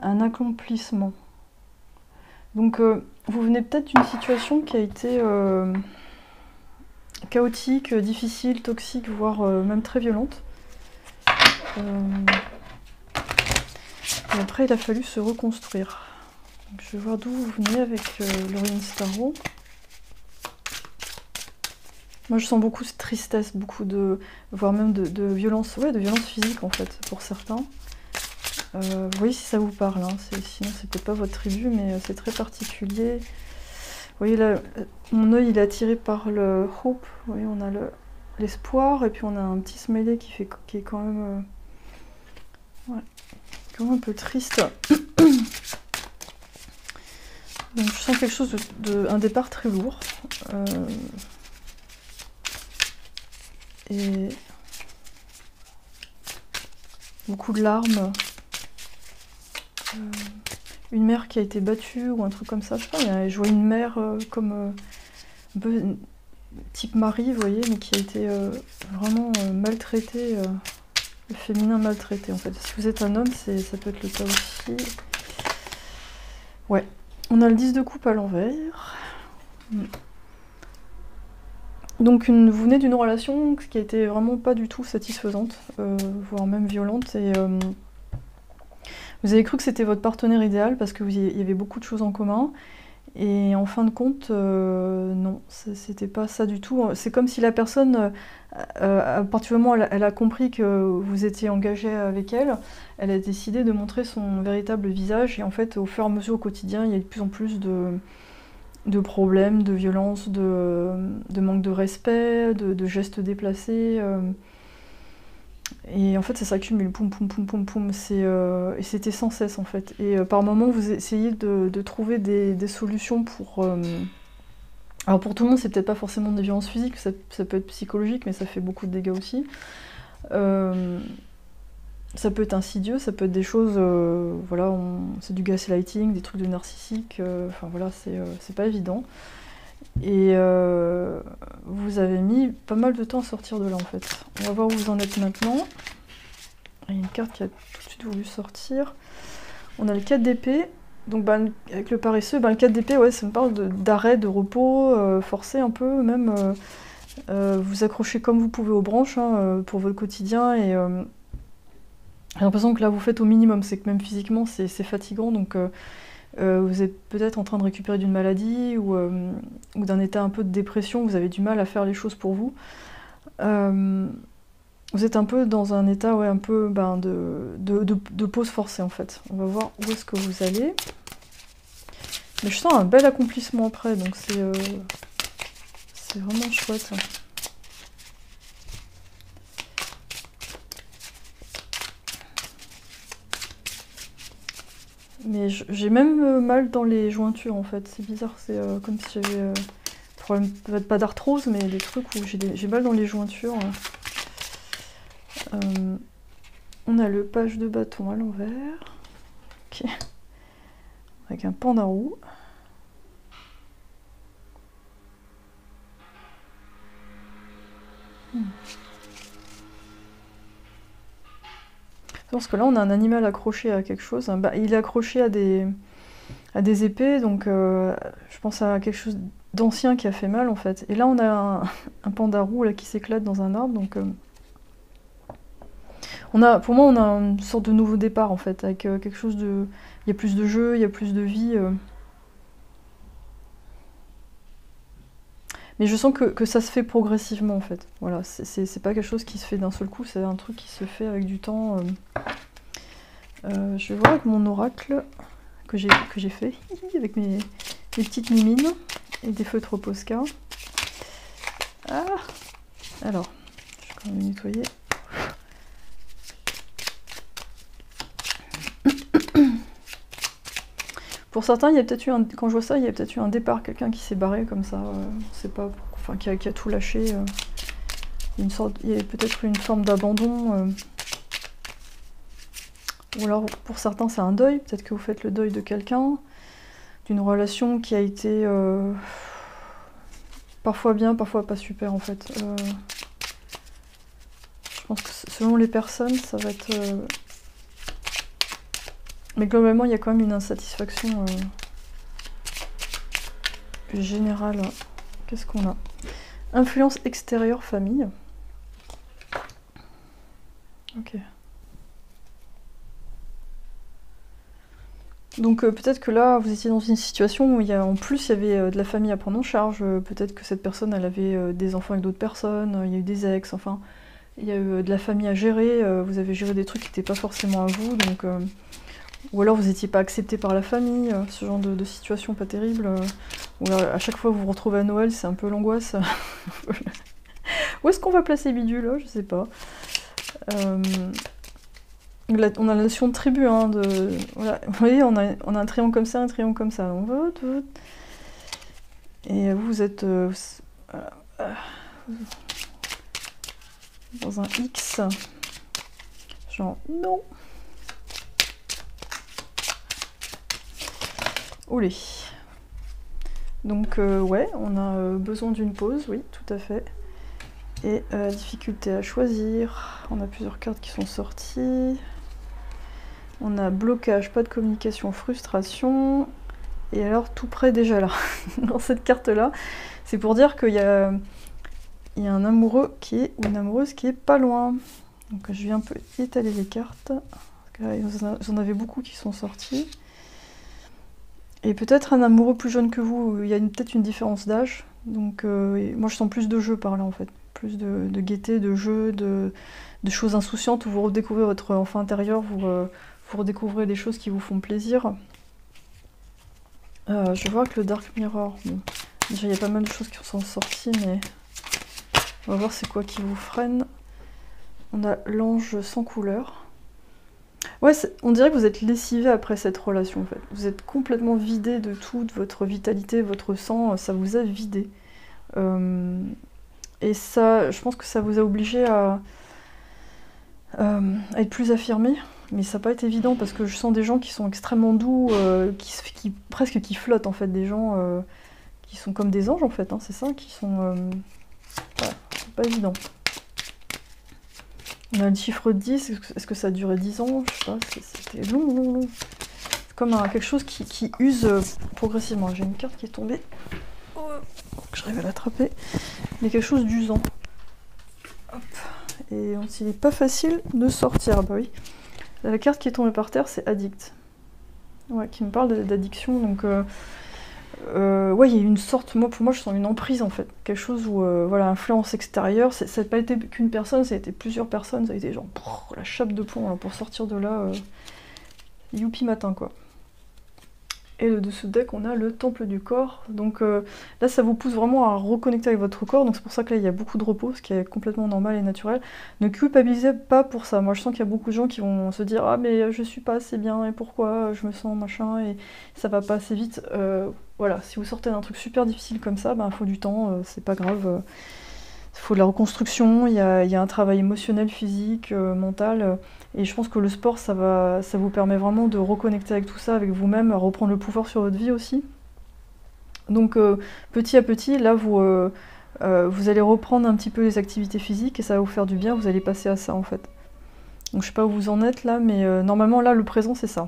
à un accomplissement. Donc vous venez peut-être d'une situation qui a été... chaotique, difficile, toxique, voire même très violente. Et après, il a fallu se reconstruire. Donc, je vais voir d'où vous venez avec l'Orient Starro. Moi, je sens beaucoup de tristesse, beaucoup de... voire même de violence, ouais, de violence physique, en fait, pour certains. Vous voyez si ça vous parle, hein. Sinon, c'est peut-être pas votre tribu, mais c'est très particulier. Vous voyez là, mon œil il est attiré par le hope, vous voyez, on a l'espoir, et puis on a un petit smiley qui est quand même, ouais, quand même un peu triste. Donc je sens quelque chose un départ très lourd. Et beaucoup de larmes. Une mère qui a été battue ou un truc comme ça, je sais pas, je vois une mère comme un peu type Marie, vous voyez, mais qui a été vraiment maltraitée, le féminin maltraité en fait. Si vous êtes un homme, ça peut être le cas aussi. Ouais, on a le 10 de coupe à l'envers. Donc vous venez d'une relation qui a été vraiment pas du tout satisfaisante, voire même violente, et vous avez cru que c'était votre partenaire idéal parce qu'il y avait beaucoup de choses en commun, et en fin de compte, non, c'était pas ça du tout. C'est comme si la personne, à partir du moment où elle a compris que vous étiez engagé avec elle, elle a décidé de montrer son véritable visage, et en fait, au fur et à mesure au quotidien, il y a de plus en plus de problèmes, de violences, de manque de respect, de gestes déplacés. Et en fait, ça s'accumule, poum, poum, poum, poum, poum. Et c'était sans cesse, en fait. Et par moments, vous essayez de trouver des solutions pour... Alors pour tout le monde, c'est peut-être pas forcément des violences physiques, ça peut être psychologique, mais ça fait beaucoup de dégâts aussi. Ça peut être insidieux, ça peut être des choses, voilà, c'est du gaslighting, des trucs de narcissique, enfin voilà, c'est pas évident. Et vous avez mis pas mal de temps à sortir de là en fait. On va voir où vous en êtes maintenant. Il y a une carte qui a tout de suite voulu sortir. On a le 4 d'épée. Donc bah, avec le paresseux, bah, le 4 d'épée, ouais, ça me parle d'arrêt, de repos, forcé un peu, même vous accrochez comme vous pouvez aux branches hein, pour votre quotidien. Et j'ai l'impression que là vous faites au minimum, c'est que même physiquement c'est fatigant. Donc vous êtes peut-être en train de récupérer d'une maladie ou d'un état un peu de dépression, vous avez du mal à faire les choses pour vous. Vous êtes un peu dans un état ouais, un peu ben, de pause forcée en fait. On va voir où est-ce que vous allez. Mais je sens un bel accomplissement après, donc c'est vraiment chouette. Mais j'ai même mal dans les jointures en fait, c'est bizarre, c'est comme si j'avais problème, peut-être pas d'arthrose, mais des trucs où j'ai mal dans les jointures. On a le page de bâton à l'envers, ok, avec un panda roux. Parce que là on a un animal accroché à quelque chose, bah, il est accroché à des épées, donc je pense à quelque chose d'ancien qui a fait mal en fait. Et là on a un panda roux là, qui s'éclate dans un arbre, donc pour moi on a une sorte de nouveau départ en fait, avec quelque chose de... Il y a plus de jeu, il y a plus de vie. Mais je sens que ça se fait progressivement en fait. Voilà, c'est pas quelque chose qui se fait d'un seul coup, c'est un truc qui se fait avec du temps. Je vais voir avec mon oracle que j'ai fait, avec mes petites mimines et des feutres Posca. Ah alors, je vais quand même nettoyer. Pour certains, il y a peut-être eu quand je vois ça, il y a peut-être eu un départ, quelqu'un qui s'est barré comme ça, c'est pas, enfin qui a tout lâché. Il y a peut-être eu une forme d'abandon. Ou alors pour certains c'est un deuil, peut-être que vous faites le deuil de quelqu'un, d'une relation qui a été parfois bien, parfois pas super en fait. Je pense que selon les personnes, ça va être... Mais globalement, il y a quand même une insatisfaction générale. Qu'est-ce qu'on a? Influence extérieure, famille. Ok. Donc peut-être que là, vous étiez dans une situation où en plus il y avait de la famille à prendre en charge. Peut-être que cette personne, elle avait des enfants avec d'autres personnes. Il y a eu des ex, enfin... Il y a eu de la famille à gérer. Vous avez géré des trucs qui n'étaient pas forcément à vous. Donc... Ou alors vous n'étiez pas accepté par la famille, ce genre de situation pas terrible. Ou à chaque fois que vous vous retrouvez à Noël, c'est un peu l'angoisse. Où est-ce qu'on va placer Bidule là? Je sais pas. On a la notion de tribu, hein, voilà. Vous voyez, on a un triangle comme ça, un triangle comme ça. On vote. Et vous êtes dans un X. Genre, non. Olé. Donc ouais, on a besoin d'une pause, oui, tout à fait. Et difficulté à choisir. On a plusieurs cartes qui sont sorties. On a blocage, pas de communication, frustration. Et alors tout près déjà là. Dans cette carte-là, c'est pour dire qu'il y a un amoureux ou une amoureuse qui est pas loin. Donc je vais un peu étaler les cartes. Vous en avez beaucoup qui sont sortis. Et peut-être un amoureux plus jeune que vous, il y a peut-être une différence d'âge. Donc moi je sens plus de jeu par là en fait. Plus de gaieté, de jeu, de choses insouciantes où vous redécouvrez votre enfant intérieur, vous redécouvrez des choses qui vous font plaisir. Je vois que le Dark Mirror, bon, déjà il y a pas mal de choses qui sont sorties, mais on va voir c'est quoi qui vous freine. On a l'ange sans couleur. Ouais, on dirait que vous êtes lessivé après cette relation en fait. Vous êtes complètement vidé de tout, de votre vitalité, votre sang, ça vous a vidé. Et ça, je pense que ça vous a obligé à à être plus affirmé. Mais ça n'a pas été évident parce que je sens des gens qui sont extrêmement doux, presque qui flottent en fait, des gens qui sont comme des anges en fait, hein, c'est ça, qui sont... voilà, c'est pas évident. On a le chiffre 10, est-ce que ça a duré 10 ans? Je sais pas, c'était long. C'est comme quelque chose qui use progressivement. J'ai une carte qui est tombée, que j'arrive à l'attraper, mais quelque chose d'usant. Hop. Et il n'est pas facile de sortir, bah oui. La carte qui est tombée par terre, c'est addict. Ouais, qui me parle d'addiction, donc... ouais, il y a une sorte, pour moi, je sens une emprise en fait. Quelque chose où, voilà, influence extérieure. Ça n'a pas été qu'une personne, ça a été plusieurs personnes. Ça a été genre, la chape de plomb, alors, pour sortir de là. Youpi matin, quoi. Et de ce deck, on a le temple du corps. Donc là, ça vous pousse vraiment à reconnecter avec votre corps. Donc c'est pour ça que là, il y a beaucoup de repos, ce qui est complètement normal et naturel. Ne culpabilisez pas pour ça. Moi, je sens qu'il y a beaucoup de gens qui vont se dire « Ah, mais je suis pas assez bien, et pourquoi je me sens machin, et ça va pas assez vite. » Voilà, si vous sortez d'un truc super difficile comme ça, il faut du temps, c'est pas grave. Il faut de la reconstruction, il y a un travail émotionnel, physique, mental. Et je pense que le sport, ça vous permet vraiment de reconnecter avec tout ça, avec vous-même, à reprendre le pouvoir sur votre vie aussi. Donc petit à petit, là, vous allez reprendre un petit peu les activités physiques et ça va vous faire du bien, vous allez passer à ça en fait. Donc je sais pas où vous en êtes là, mais normalement là, le présent, c'est ça.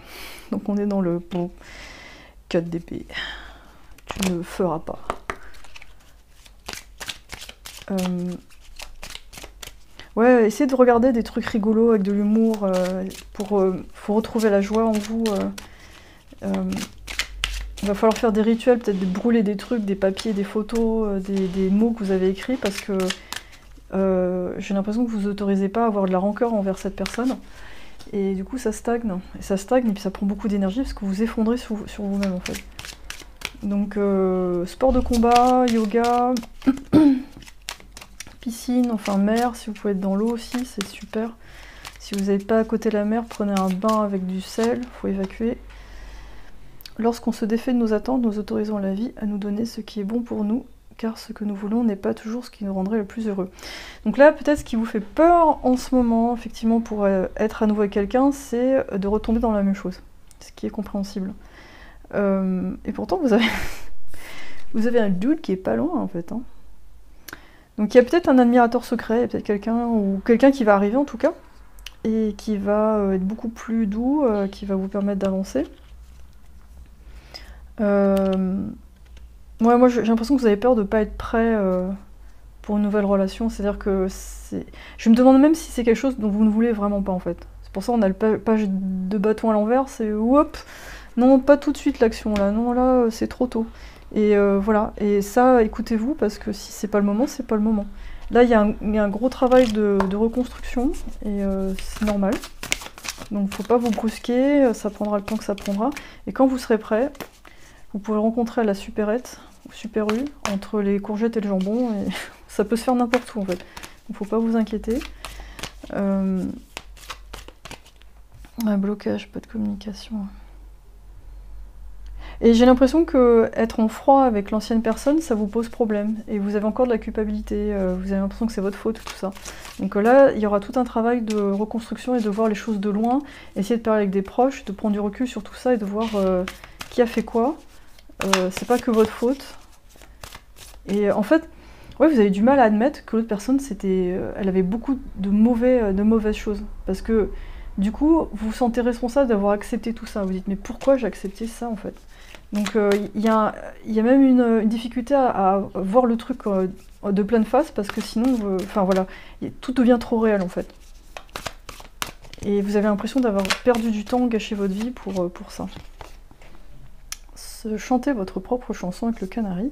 Donc on est dans le 4 d'épée. Tu ne feras pas. Ouais, essayez de regarder des trucs rigolos avec de l'humour pour retrouver la joie en vous. Il va falloir faire des rituels, peut-être de brûler des trucs, des papiers, des photos, des mots que vous avez écrits parce que j'ai l'impression que vous autorisez pas à avoir de la rancœur envers cette personne. Et du coup, ça stagne. Et ça stagne et puis ça prend beaucoup d'énergie parce que vous effondrez sur vous-même en fait. Donc, sport de combat, yoga... piscine, enfin mer, si vous pouvez être dans l'eau aussi, c'est super. Si vous n'êtes pas à côté de la mer, prenez un bain avec du sel, il faut évacuer. Lorsqu'on se défait de nos attentes, nous autorisons la vie à nous donner ce qui est bon pour nous, car ce que nous voulons n'est pas toujours ce qui nous rendrait le plus heureux. Donc là, peut-être ce qui vous fait peur en ce moment, effectivement, pour être à nouveau avec quelqu'un, c'est de retomber dans la même chose, ce qui est compréhensible. Et pourtant, vous avez un dude qui est pas loin, en fait, hein. Donc il y a peut-être un admirateur secret, il y a peut-être quelqu'un, ou quelqu'un qui va arriver en tout cas, et qui va être beaucoup plus doux, qui va vous permettre d'avancer. Ouais, moi j'ai l'impression que vous avez peur de ne pas être prêt pour une nouvelle relation, c'est-à-dire que je me demande même si c'est quelque chose dont vous ne voulez vraiment pas en fait. C'est pour ça qu'on a le page de bâton à l'envers, c'est hop, non pas tout de suite l'action là, non là c'est trop tôt. Et voilà, et ça, écoutez-vous, parce que si c'est pas le moment, c'est pas le moment. Là, il y a un gros travail de reconstruction, et c'est normal. Donc, faut pas vous brusquer, ça prendra le temps que ça prendra. Et quand vous serez prêt, vous pouvez rencontrer la supérette, ou super U, entre les courgettes et le jambon, et ça peut se faire n'importe où, en fait. Donc, faut pas vous inquiéter. Un blocage, pas de communication... Et j'ai l'impression que être en froid avec l'ancienne personne, ça vous pose problème. Et vous avez encore de la culpabilité, vous avez l'impression que c'est votre faute, tout ça. Donc là, il y aura tout un travail de reconstruction et de voir les choses de loin, essayer de parler avec des proches, de prendre du recul sur tout ça et de voir qui a fait quoi. C'est pas que votre faute. Et en fait, ouais, vous avez du mal à admettre que l'autre personne, elle avait beaucoup de mauvaises choses. Parce que du coup, vous vous sentez responsable d'avoir accepté tout ça. Vous dites, mais pourquoi j'ai accepté ça en fait? Donc il y a même une difficulté à voir le truc de pleine face parce que sinon, enfin voilà, tout devient trop réel en fait. Et vous avez l'impression d'avoir perdu du temps, gâché votre vie pour ça. Chantez votre propre chanson avec le canari.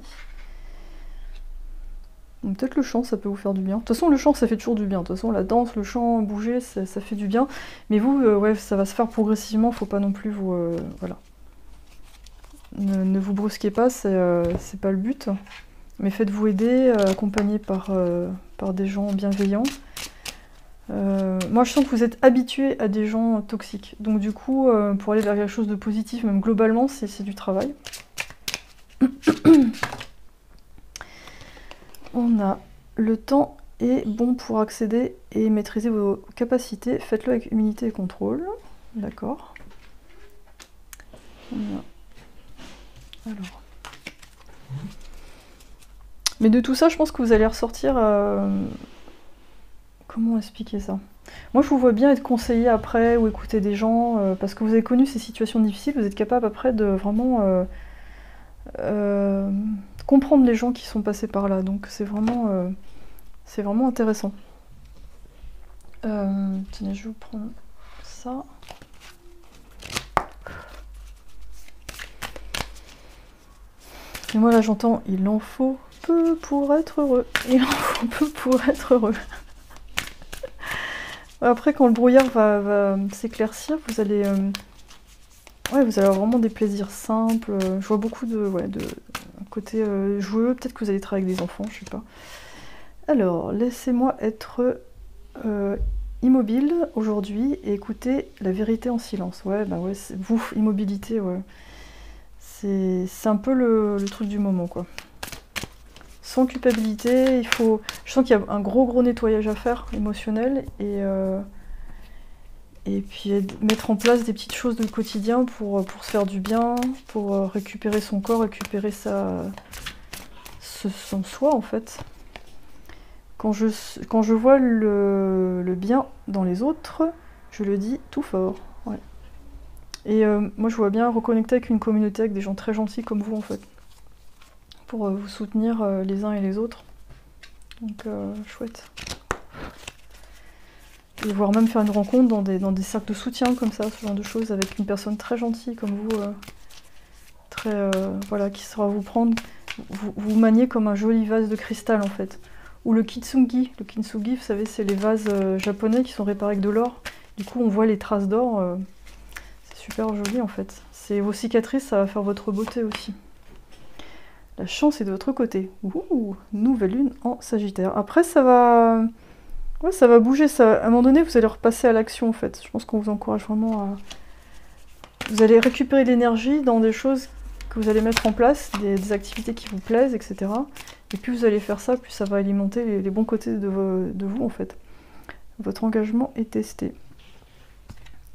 Peut-être le chant, ça peut vous faire du bien. De toute façon, le chant, ça fait toujours du bien. De toute façon, la danse, le chant, bouger, ça fait du bien. Mais vous, ouais, ça va se faire progressivement. Faut pas non plus vous... voilà. Ne vous brusquez pas, c'est pas le but. Mais faites-vous aider, accompagné par des gens bienveillants. Moi, je sens que vous êtes habitué à des gens toxiques. Donc du coup, pour aller vers quelque chose de positif, même globalement, c'est du travail. On a le temps Et bon pour accéder et maîtriser vos capacités, faites-le avec humilité et contrôle. D'accord. Alors. Mais de tout ça, je pense que vous allez ressortir... Comment expliquer ça? Moi, je vous vois bien être conseillé après ou écouter des gens, parce que vous avez connu ces situations difficiles, vous êtes capable après de vraiment comprendre les gens qui sont passés par là. Donc c'est vraiment intéressant. Tenez, je vais vous prendre ça. Et moi là j'entends « il en faut peu pour être heureux ». Il en faut peu pour être heureux. Après quand le brouillard va s'éclaircir, vous allez... ouais, vous allez avoir vraiment des plaisirs simples. Je vois beaucoup de côté joueux. Peut-être que vous allez travailler avec des enfants, je sais pas. Alors, laissez-moi être immobile aujourd'hui et écouter la vérité en silence. Ouais, bah ouais, vous, immobilité, ouais. C'est un peu le truc du moment, quoi. Sans culpabilité, il faut... Je sens qu'il y a un gros nettoyage à faire, émotionnel, et puis mettre en place des petites choses du quotidien pour se faire du bien, pour récupérer son corps, récupérer son soi, en fait. Quand je vois le bien dans les autres, je le dis tout fort. Ouais. Et moi, je vois bien reconnecter avec une communauté, avec des gens très gentils comme vous, en fait. Pour vous soutenir les uns et les autres. Donc, chouette. Et voire même faire une rencontre dans des cercles de soutien, comme ça, ce genre de choses, avec une personne très gentille comme vous. Voilà, qui saura vous prendre... Vous maniez comme un joli vase de cristal, en fait. Ou le kintsugi. Le kintsugi, vous savez, c'est les vases japonais qui sont réparés avec de l'or. Du coup, on voit les traces d'or. C'est super joli, en fait. C'est vos cicatrices, ça va faire votre beauté aussi. La chance est de votre côté. Ouh, nouvelle lune en Sagittaire. Après, ça va... Ouais, ça va bouger. Ça... À un moment donné, vous allez repasser à l'action, en fait. Je pense qu'on vous encourage vraiment à... Vous allez récupérer de l'énergie dans des choses que vous allez mettre en place, des activités qui vous plaisent, etc. Et plus vous allez faire ça, plus ça va alimenter les bons côtés de vous, en fait. Votre engagement est testé.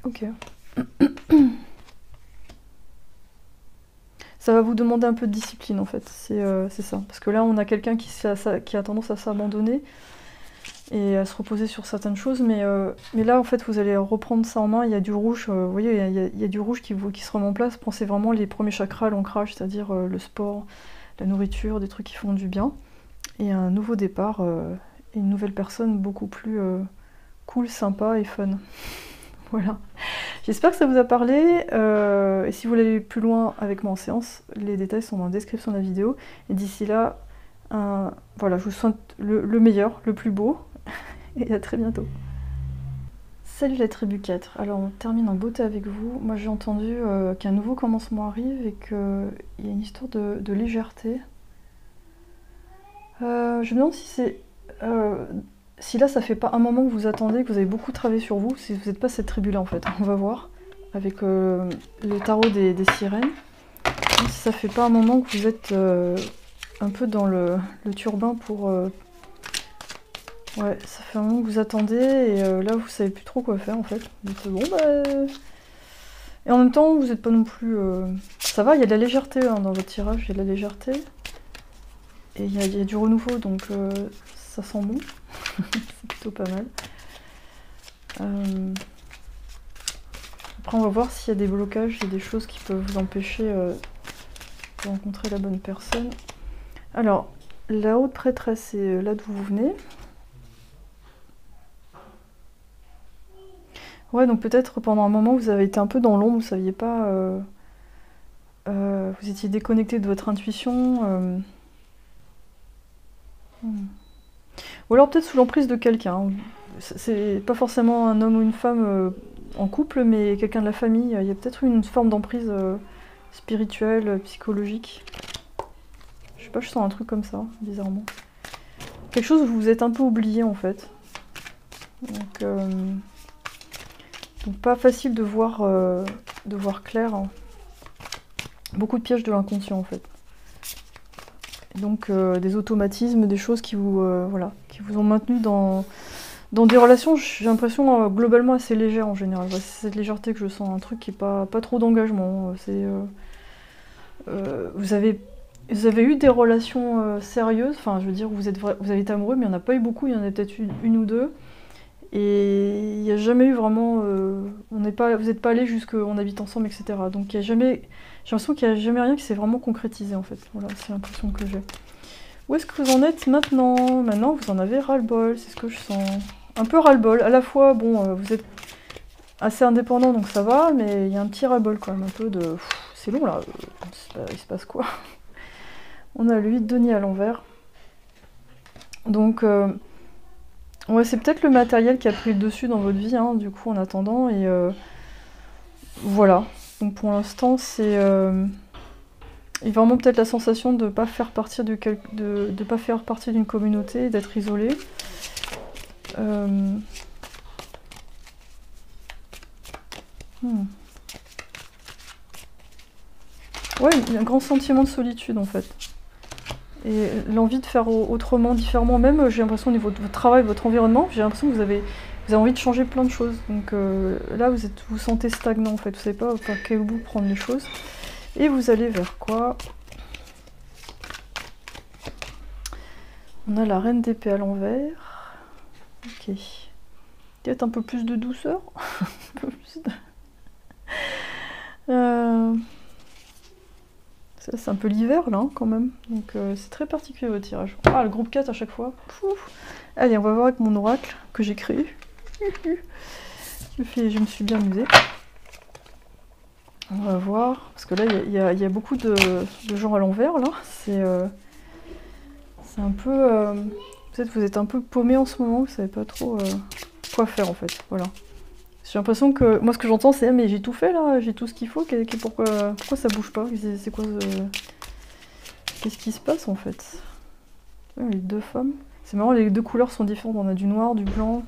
Ok. Ça va vous demander un peu de discipline, en fait. C'est ça. Parce que là, on a quelqu'un qui a tendance à s'abandonner et à se reposer sur certaines choses. Mais là, en fait, vous allez reprendre ça en main. Il y a du rouge, vous voyez, il y a du rouge qui se remet en place. Pensez vraiment les premiers chakras, l'ancrage, c'est-à-dire le sport, la nourriture, des trucs qui font du bien. Et un nouveau départ, et une nouvelle personne beaucoup plus cool, sympa et fun. Voilà. J'espère que ça vous a parlé. Et si vous voulez aller plus loin avec moi en séance, les détails sont dans la description de la vidéo. Et d'ici là, voilà, je vous souhaite le meilleur, le plus beau. Et à très bientôt. Salut la tribu 4. Alors on termine en beauté avec vous. Moi j'ai entendu qu'un nouveau commencement arrive et qu'il y a une histoire de légèreté. Je me demande si c'est... si là ça fait pas un moment que vous attendez, que vous avez beaucoup travaillé sur vous, si vous n'êtes pas cette tribu là en fait. On va voir avec le tarot des sirènes. Si ça fait pas un moment que vous êtes un peu dans le turbin pour... Ouais, ça fait un moment que vous attendez et là vous savez plus trop quoi faire en fait. Vous dites bon bah... Et en même temps vous n'êtes pas non plus... Ça va, il y a de la légèreté hein, dans votre tirage, il y a de la légèreté. Et il y a du renouveau donc ça sent bon. C'est plutôt pas mal. Après on va voir s'il y a des blocages, il y a des choses qui peuvent vous empêcher de rencontrer la bonne personne. Alors, la haute prêtresse, c'est là d'où vous venez. Ouais, donc peut-être pendant un moment vous avez été un peu dans l'ombre, vous saviez pas... vous étiez déconnecté de votre intuition. Ou alors peut-être sous l'emprise de quelqu'un. C'est pas forcément un homme ou une femme en couple, mais quelqu'un de la famille. Il y a peut-être une forme d'emprise spirituelle, psychologique. Je sais pas, je sens un truc comme ça, bizarrement. Quelque chose où vous êtes un peu oublié en fait. Donc pas facile de voir clair. Hein. Beaucoup de pièges de l'inconscient en fait. Donc des automatismes, des choses qui vous, voilà, qui vous ont maintenu dans des relations, j'ai l'impression, globalement assez légères en général. Ouais, c'est cette légèreté que je sens, un truc qui n'est pas trop d'engagement. Vous avez eu des relations sérieuses, enfin je veux dire, vous avez été amoureux, mais il n'y en a pas eu beaucoup, il y en a peut-être une ou deux. Et il n'y a jamais eu vraiment... vous n'êtes pas allés jusqu'on habite ensemble, etc. Donc j'ai l'impression qu'il n'y a jamais rien qui s'est vraiment concrétisé en fait. Voilà, c'est l'impression que j'ai. Où est-ce que vous en êtes maintenant? Maintenant, vous en avez ras-le-bol, c'est ce que je sens. Un peu ras-le-bol. À la fois, bon, vous êtes assez indépendant, donc ça va, mais il y a un petit ras-le-bol quand même, un peu de... C'est long là, il se passe quoi? On a le 8 de denier à l'envers. Donc... ouais, c'est peut-être le matériel qui a pris le dessus dans votre vie, hein, du coup, en attendant, et voilà. Donc pour l'instant, c'est vraiment peut-être la sensation de ne pas faire partie pas faire partie d'une communauté, d'être isolé. Ouais, il y a un grand sentiment de solitude, en fait. Et l'envie de faire autrement, différemment, même j'ai l'impression au niveau de votre travail, votre environnement, j'ai l'impression que vous avez envie de changer plein de choses. Donc là, vous sentez stagnant en fait, vous savez pas par quel bout prendre les choses. Et vous allez vers quoi? On a la reine d'épée à l'envers. Ok. Peut-être un peu plus de douceur. Un peu plus de... Ça, c'est un peu l'hiver, là, hein, quand même. Donc, c'est très particulier, votre tirage. Ah, le groupe 4 à chaque fois. Pouf. Allez, on va voir avec mon oracle que j'ai créé. Je me suis bien amusée. On va voir. Parce que là, il y a beaucoup de gens à l'envers, là. C'est un peu... peut-être que vous êtes un peu paumé en ce moment. Vous savez pas trop quoi faire, en fait. Voilà. J'ai l'impression que... Moi, ce que j'entends, c'est « mais j'ai tout fait, là. J'ai tout ce qu'il faut. Pourquoi ça bouge pas? C'est quoi Qu'est-ce qui se passe, en fait ?» Les deux femmes. C'est marrant, les deux couleurs sont différentes. On a du noir, du blanc.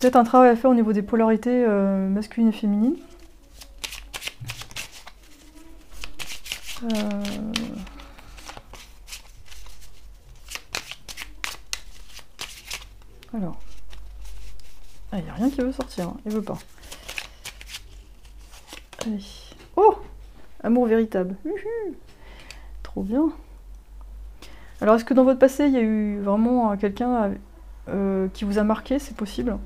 Peut-être un travail à faire au niveau des polarités masculines et féminines. Alors... Ah, il n'y a rien qui veut sortir, hein. Il veut pas. Allez. Oh! Amour véritable. Trop bien. Alors, est-ce que dans votre passé, il y a eu vraiment quelqu'un qui vous a marqué? C'est possible.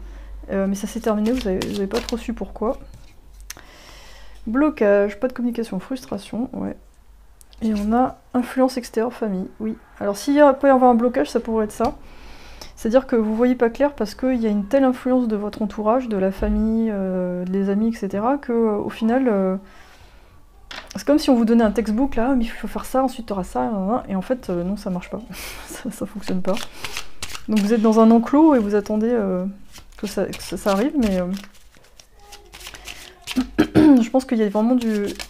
Mais ça s'est terminé, vous avez pas trop su pourquoi. Blocage, pas de communication, frustration, ouais. Et on a influence extérieure, famille, oui. Alors, s'il peut y avoir un blocage, ça pourrait être ça. C'est-à-dire que vous voyez pas clair parce qu'il y a une telle influence de votre entourage, de la famille, des amis, etc., qu'au final, c'est comme si on vous donnait un textbook, là, mais il faut faire ça, ensuite tu auras ça, et en fait, non, ça marche pas. ça fonctionne pas. Donc vous êtes dans un enclos et vous attendez que ça arrive, mais je pense qu'il y a vraiment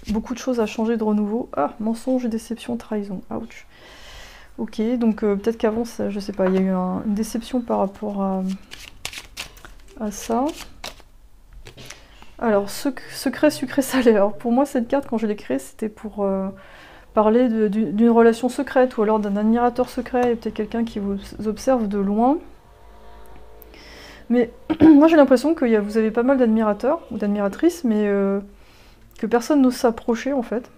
beaucoup de choses à changer, de renouveau. Ah, mensonge, déception, trahison, ouch. Ok, donc peut-être qu'avant, je sais pas, il y a eu une déception par rapport à ça. Alors, secret, sucré, salé. Alors, pour moi, cette carte, quand je l'ai créée, c'était pour parler d'une relation secrète ou alors d'un admirateur secret et peut-être quelqu'un qui vous observe de loin. Mais moi, j'ai l'impression que vous avez pas mal d'admirateurs ou d'admiratrices, mais que personne n'ose s'approcher, en fait.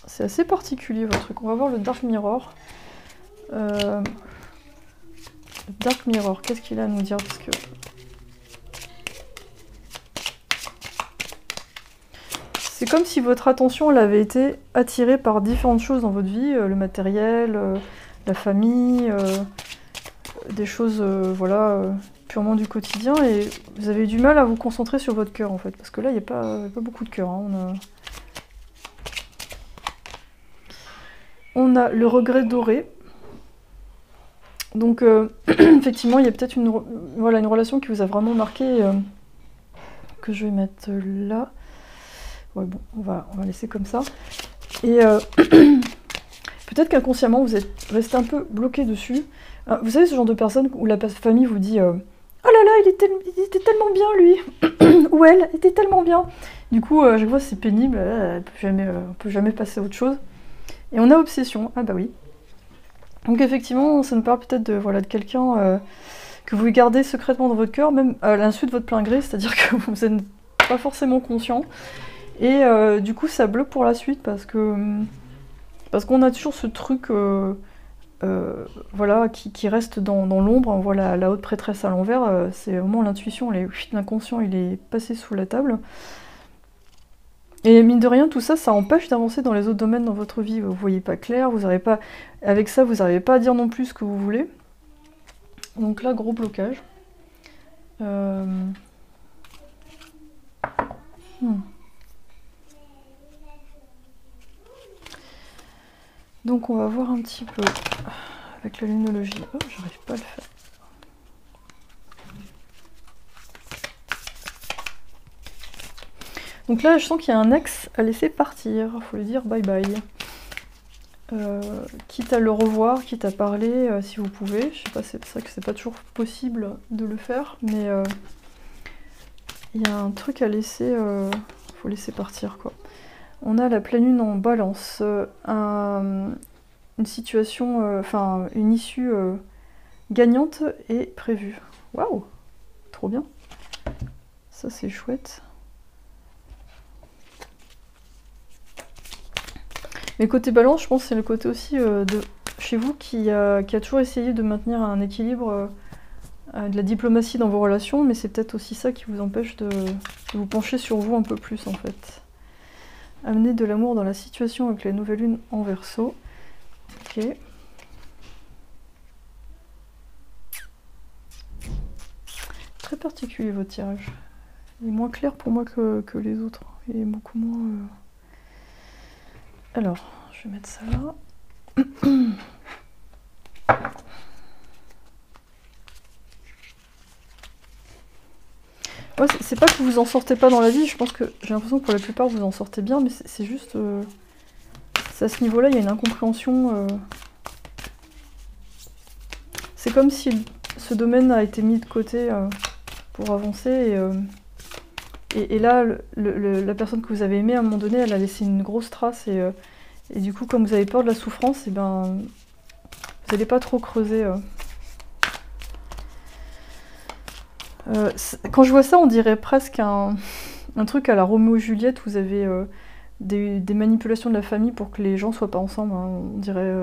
C'est assez particulier votre truc. On va voir le Dark Mirror. Le Dark Mirror, qu'est-ce qu'il a à nous dire? Parce que c'est comme si votre attention elle avait été attirée par différentes choses dans votre vie, le matériel, la famille, des choses voilà, purement du quotidien, et vous avez du mal à vous concentrer sur votre cœur en fait, parce que là il n'y a pas beaucoup de cœur. Hein. On a le regret doré. Donc effectivement, il y a peut-être une relation qui vous a vraiment marqué, que je vais mettre là. Ouais, bon, on va laisser comme ça. Et peut-être qu'inconsciemment, vous êtes resté un peu bloqué dessus. Vous savez, ce genre de personne où la famille vous dit « Ah, oh là là, il était tellement bien lui, ou elle était tellement bien. Du coup, à chaque fois c'est pénible, on peut jamais passer à autre chose. Et on a obsession, ah bah oui. Donc effectivement, ça nous parle peut-être de, voilà, de quelqu'un que vous gardez secrètement dans votre cœur, même à l'insu de votre plein gré, c'est-à-dire que vous n'êtes pas forcément conscient. Et du coup, ça bloque pour la suite parce qu'on a toujours ce truc voilà, qui reste dans l'ombre. On voit la haute prêtresse à l'envers, c'est vraiment l'intuition, l'inconscient, il est passé sous la table. Et mine de rien, tout ça, ça empêche d'avancer dans les autres domaines dans votre vie. Vous voyez pas clair, vous n'arrivez pas... Avec ça, vous n'arrivez pas à dire non plus ce que vous voulez. Donc là, gros blocage. Donc on va voir un petit peu avec la lunologie. Oh, j'arrive pas à le faire. Donc là, je sens qu'il y a un ex à laisser partir. Faut lui dire bye bye. Quitte à le revoir, quitte à parler, si vous pouvez. Je sais pas, c'est ça que c'est pas toujours possible de le faire, mais il y a un truc à laisser. Faut laisser partir, quoi. On a la pleine lune en balance. Une situation, enfin une issue gagnante est prévue. Waouh, trop bien. Ça c'est chouette. Mais côté balance, je pense que c'est le côté aussi de chez vous qui a toujours essayé de maintenir un équilibre, de la diplomatie dans vos relations, mais c'est peut-être aussi ça qui vous empêche de vous pencher sur vous un peu plus en fait. Amener de l'amour dans la situation avec la nouvelle lune en Verseau. Ok. Très particulier votre tirage. Il est moins clair pour moi que les autres. Il est beaucoup moins... Alors, je vais mettre ça là. Ouais, c'est pas que vous en sortez pas dans la vie, je pense que j'ai l'impression que pour la plupart vous en sortez bien, mais c'est juste... à ce niveau-là, il y a une incompréhension. C'est comme si ce domaine a été mis de côté pour avancer. Et là, la personne que vous avez aimée, à un moment donné, elle a laissé une grosse trace. Et du coup, comme vous avez peur de la souffrance, et ben, vous n'allez pas trop creuser. Quand je vois ça, on dirait presque un truc à la Roméo et Juliette. Vous avez... des manipulations de la famille pour que les gens soient pas ensemble, hein. On dirait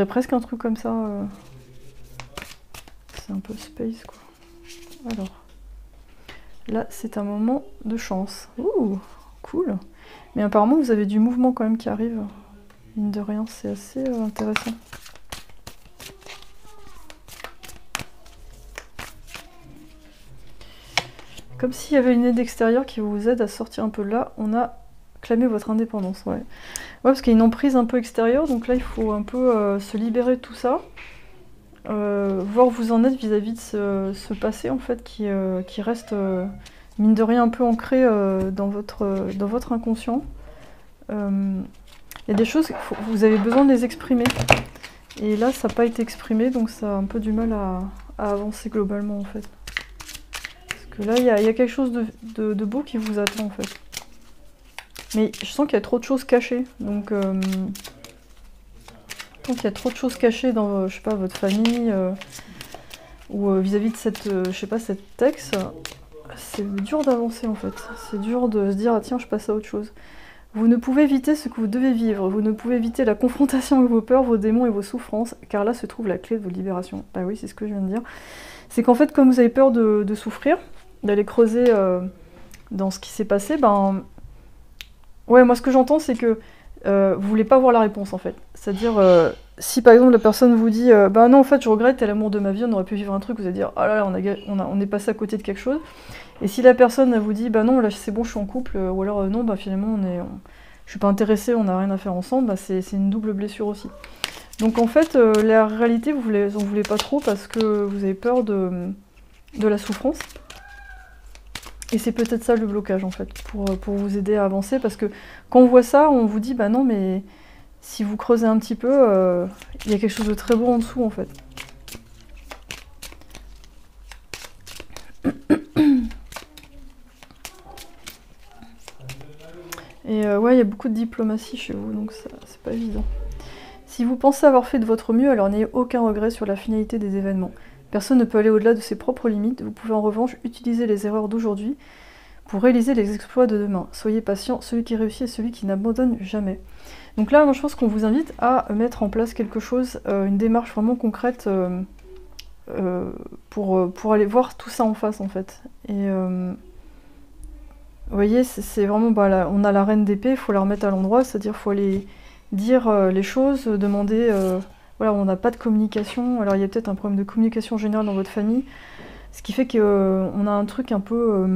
presque un truc comme ça. C'est un peu space quoi. Alors là c'est un moment de chance. Ouh, cool. Mais apparemment vous avez du mouvement quand même qui arrive. Mine de rien, c'est assez intéressant. Comme s'il y avait une aide extérieure qui vous aide à sortir un peu de là. On a clamer votre indépendance, ouais. Ouais, parce qu'il y a une emprise un peu extérieure, donc là il faut un peu se libérer de tout ça, voir où vous en êtes vis-à-vis de ce passé en fait qui reste mine de rien un peu ancré dans votre inconscient. Il y a des choses, vous avez besoin de les exprimer, et là ça n'a pas été exprimé, donc ça a un peu du mal à avancer globalement en fait. Parce que là il y a quelque chose de beau qui vous attend en fait. Mais je sens qu'il y a trop de choses cachées, donc tant qu'il y a trop de choses cachées dans, je sais pas, votre famille, ou vis-à-vis de cette, je sais pas, cette texte, c'est dur d'avancer en fait. C'est dur de se dire, ah tiens, je passe à autre chose. Vous ne pouvez éviter ce que vous devez vivre, vous ne pouvez éviter la confrontation avec vos peurs, vos démons et vos souffrances, car là se trouve la clé de votre libération. Bah oui, c'est ce que je viens de dire. C'est qu'en fait, comme vous avez peur de souffrir, d'aller creuser dans ce qui s'est passé, ben... Ouais, moi ce que j'entends c'est que vous voulez pas voir la réponse en fait. C'est-à-dire, si par exemple la personne vous dit bah non en fait je regrette, t'es l'amour de ma vie, on aurait pu vivre un truc, vous allez dire ah là là on est passé à côté de quelque chose. Et si la personne vous dit bah non là c'est bon je suis en couple, ou alors non bah finalement je suis pas intéressée, on n'a rien à faire ensemble, bah c'est une double blessure aussi. Donc en fait la réalité vous en voulez pas trop parce que vous avez peur de la souffrance. Et c'est peut-être ça le blocage en fait, pour vous aider à avancer, parce que quand on voit ça, on vous dit bah non mais si vous creusez un petit peu, il y a quelque chose de très beau en dessous en fait. ouais, il y a beaucoup de diplomatie chez vous, donc ça, c'est pas évident. Si vous pensez avoir fait de votre mieux, alors n'ayez aucun regret sur la finalité des événements. Personne ne peut aller au-delà de ses propres limites, vous pouvez en revanche utiliser les erreurs d'aujourd'hui pour réaliser les exploits de demain. Soyez patient, celui qui réussit est celui qui n'abandonne jamais. Donc là, moi je pense qu'on vous invite à mettre en place quelque chose, une démarche vraiment concrète pour aller voir tout ça en face en fait. Et vous voyez, c'est vraiment, bah, là, on a la reine d'épée, il faut la remettre à l'endroit, c'est-à-dire il faut aller dire les choses, demander, voilà, on n'a pas de communication, alors il y a peut-être un problème de communication générale dans votre famille, ce qui fait qu'on a un truc un peu,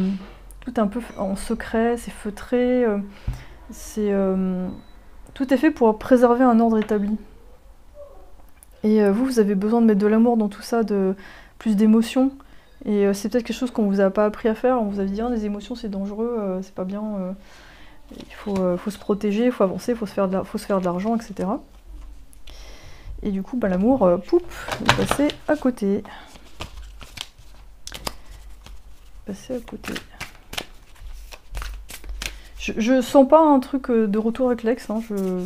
tout un peu en secret, c'est feutré, tout est fait pour préserver un ordre établi. Et vous avez besoin de mettre de l'amour dans tout ça, plus d'émotions. Et c'est peut-être quelque chose qu'on vous a pas appris à faire. On vous avait dit, les émotions c'est dangereux, c'est pas bien. Il faut se protéger, il faut avancer, il faut se faire de l'argent, etc. Et du coup, bah, l'amour, poup, est passé à côté. Passé à côté. Je sens pas un truc de retour avec l'ex, hein,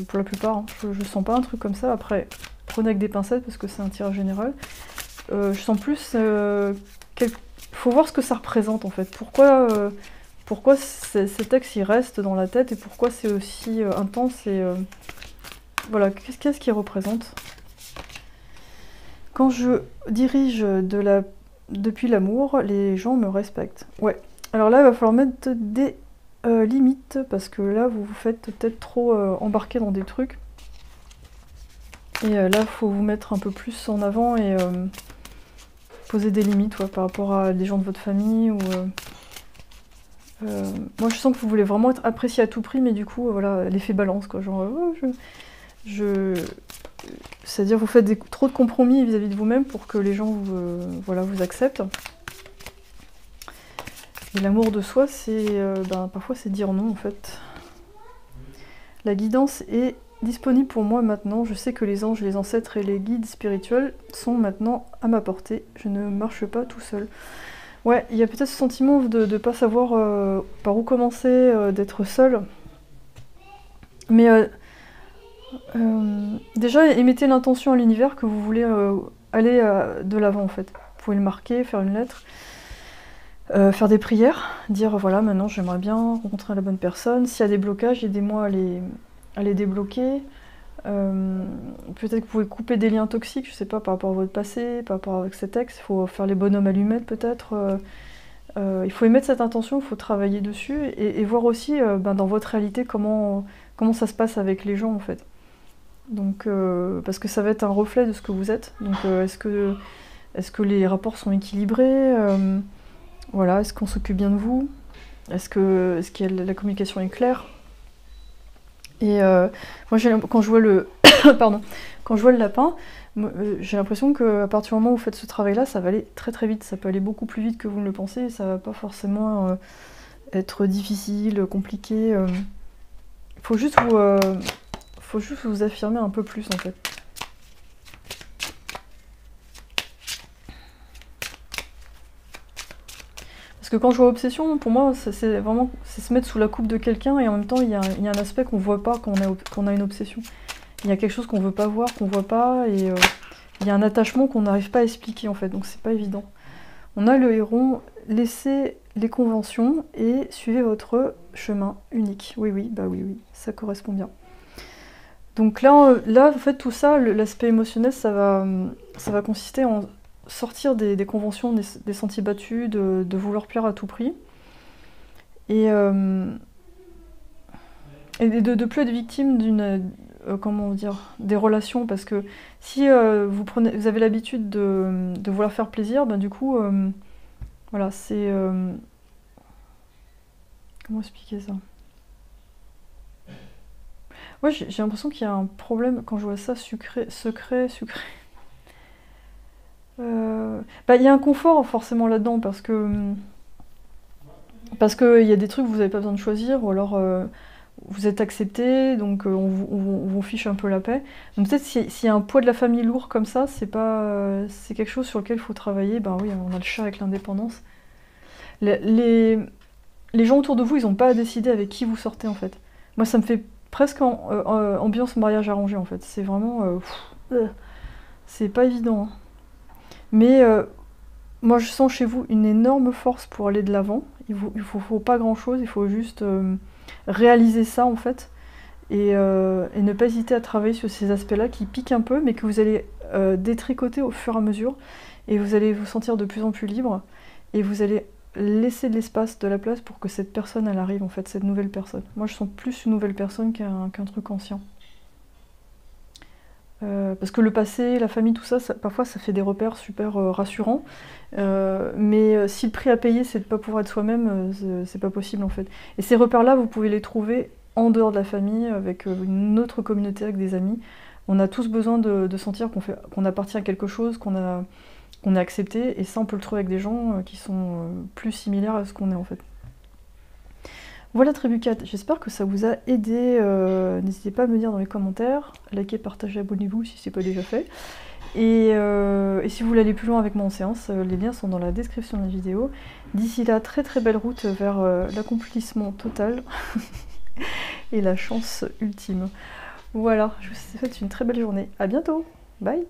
pour la plupart. Hein. Je sens pas un truc comme ça. Après, prenez avec des pincettes parce que c'est un tirage général. Je sens plus... faut voir ce que ça représente en fait. Pourquoi cet ex il reste dans la tête et pourquoi c'est aussi intense et... voilà, qu'est-ce qu'il représente? Quand je dirige depuis l'amour, les gens me respectent. Ouais. Alors là, il va falloir mettre des limites parce que là, vous vous faites peut-être trop embarquer dans des trucs. Et là, il faut vous mettre un peu plus en avant et poser des limites par rapport à des gens de votre famille ou... moi, je sens que vous voulez vraiment être apprécié à tout prix, mais du coup, voilà, l'effet balance, quoi. Genre, c'est-à-dire, vous faites trop de compromis vis-à-vis de vous-même pour que les gens vous acceptent. Et l'amour de soi, c'est parfois c'est dire non, en fait. La guidance est disponible pour moi maintenant. Je sais que les anges, les ancêtres et les guides spirituels sont maintenant à ma portée. Je ne marche pas tout seul. Ouais, il y a peut-être ce sentiment de ne pas savoir par où commencer, d'être seul. Mais déjà, émettez l'intention à l'univers que vous voulez aller de l'avant, en fait. Vous pouvez le marquer, faire une lettre, faire des prières, dire voilà, maintenant j'aimerais bien rencontrer la bonne personne. S'il y a des blocages, aidez-moi à les débloquer. Peut-être que vous pouvez couper des liens toxiques, je sais pas, par rapport à votre passé, par rapport avec cet ex. Il faut faire les bonhommes allumettes, peut-être. Il faut émettre cette intention, il faut travailler dessus et voir aussi dans votre réalité comment ça se passe avec les gens, en fait. Donc, parce que ça va être un reflet de ce que vous êtes. Donc, est-ce que les rapports sont équilibrés? Voilà, est-ce qu'on s'occupe bien de vous? Est-ce que la communication est claire? Et moi, quand je vois le pardon, quand je vois le lapin, j'ai l'impression qu'à partir du moment où vous faites ce travail-là, ça va aller très très vite. Ça peut aller beaucoup plus vite que vous ne le pensez. Et ça va pas forcément être difficile, compliqué. Faut juste vous affirmer un peu plus, en fait. Parce que quand je vois obsession, pour moi, c'est se mettre sous la coupe de quelqu'un et en même temps, il y a un aspect qu'on voit pas quand on a une obsession. Il y a quelque chose qu'on veut pas voir, qu'on voit pas, et il y a un attachement qu'on n'arrive pas à expliquer, en fait, donc c'est pas évident. On a le héron, laissez les conventions et suivez votre chemin unique. Oui, ça correspond bien. Donc là en fait, tout ça, l'aspect émotionnel, ça va consister en sortir des conventions, des sentiers battus, de vouloir plaire à tout prix. Et de plus être victime des relations, parce que si vous avez l'habitude de vouloir faire plaisir, du coup, voilà, c'est... comment expliquer ça? Ouais, j'ai l'impression qu'il y a un problème quand je vois ça, secret. Il y a un confort forcément là-dedans, parce que il y a des trucs que vous n'avez pas besoin de choisir, ou alors vous êtes accepté, donc on vous fiche un peu la paix. Donc peut-être s'il y a un poids de la famille lourd comme ça, c'est quelque chose sur lequel il faut travailler. Ben oui, on a le chat avec l'indépendance. Les gens autour de vous, ils n'ont pas à décider avec qui vous sortez, en fait. Moi, ça me fait presque ambiance mariage arrangé, en fait. C'est vraiment... c'est pas évident, hein. Mais moi, je sens chez vous une énorme force pour aller de l'avant. Il faut pas grand-chose, il faut juste réaliser ça, en fait. Et ne pas hésiter à travailler sur ces aspects-là qui piquent un peu, mais que vous allez détricoter au fur et à mesure. Et vous allez vous sentir de plus en plus libre. Et vous allez laisser de l'espace, de la place pour que cette personne, elle arrive, en fait, cette nouvelle personne. Moi, je sens plus une nouvelle personne qu'un truc ancien. Parce que le passé, la famille, tout ça, parfois ça fait des repères super rassurants. Mais si le prix à payer, c'est de ne pas pouvoir être soi-même, c'est pas possible en fait. Et ces repères-là, vous pouvez les trouver en dehors de la famille, avec une autre communauté, avec des amis. On a tous besoin de sentir qu'on appartient à quelque chose, qu'on est accepté, et ça on peut le trouver avec des gens qui sont plus similaires à ce qu'on est en fait. Voilà Trébucat, j'espère que ça vous a aidé. N'hésitez pas à me dire dans les commentaires, likez, partagez, abonnez-vous si ce n'est pas déjà fait. Et si vous voulez aller plus loin avec moi en séance, les liens sont dans la description de la vidéo. D'ici là, très très belle route vers l'accomplissement total et la chance ultime. Voilà, je vous souhaite une très belle journée. À bientôt, bye.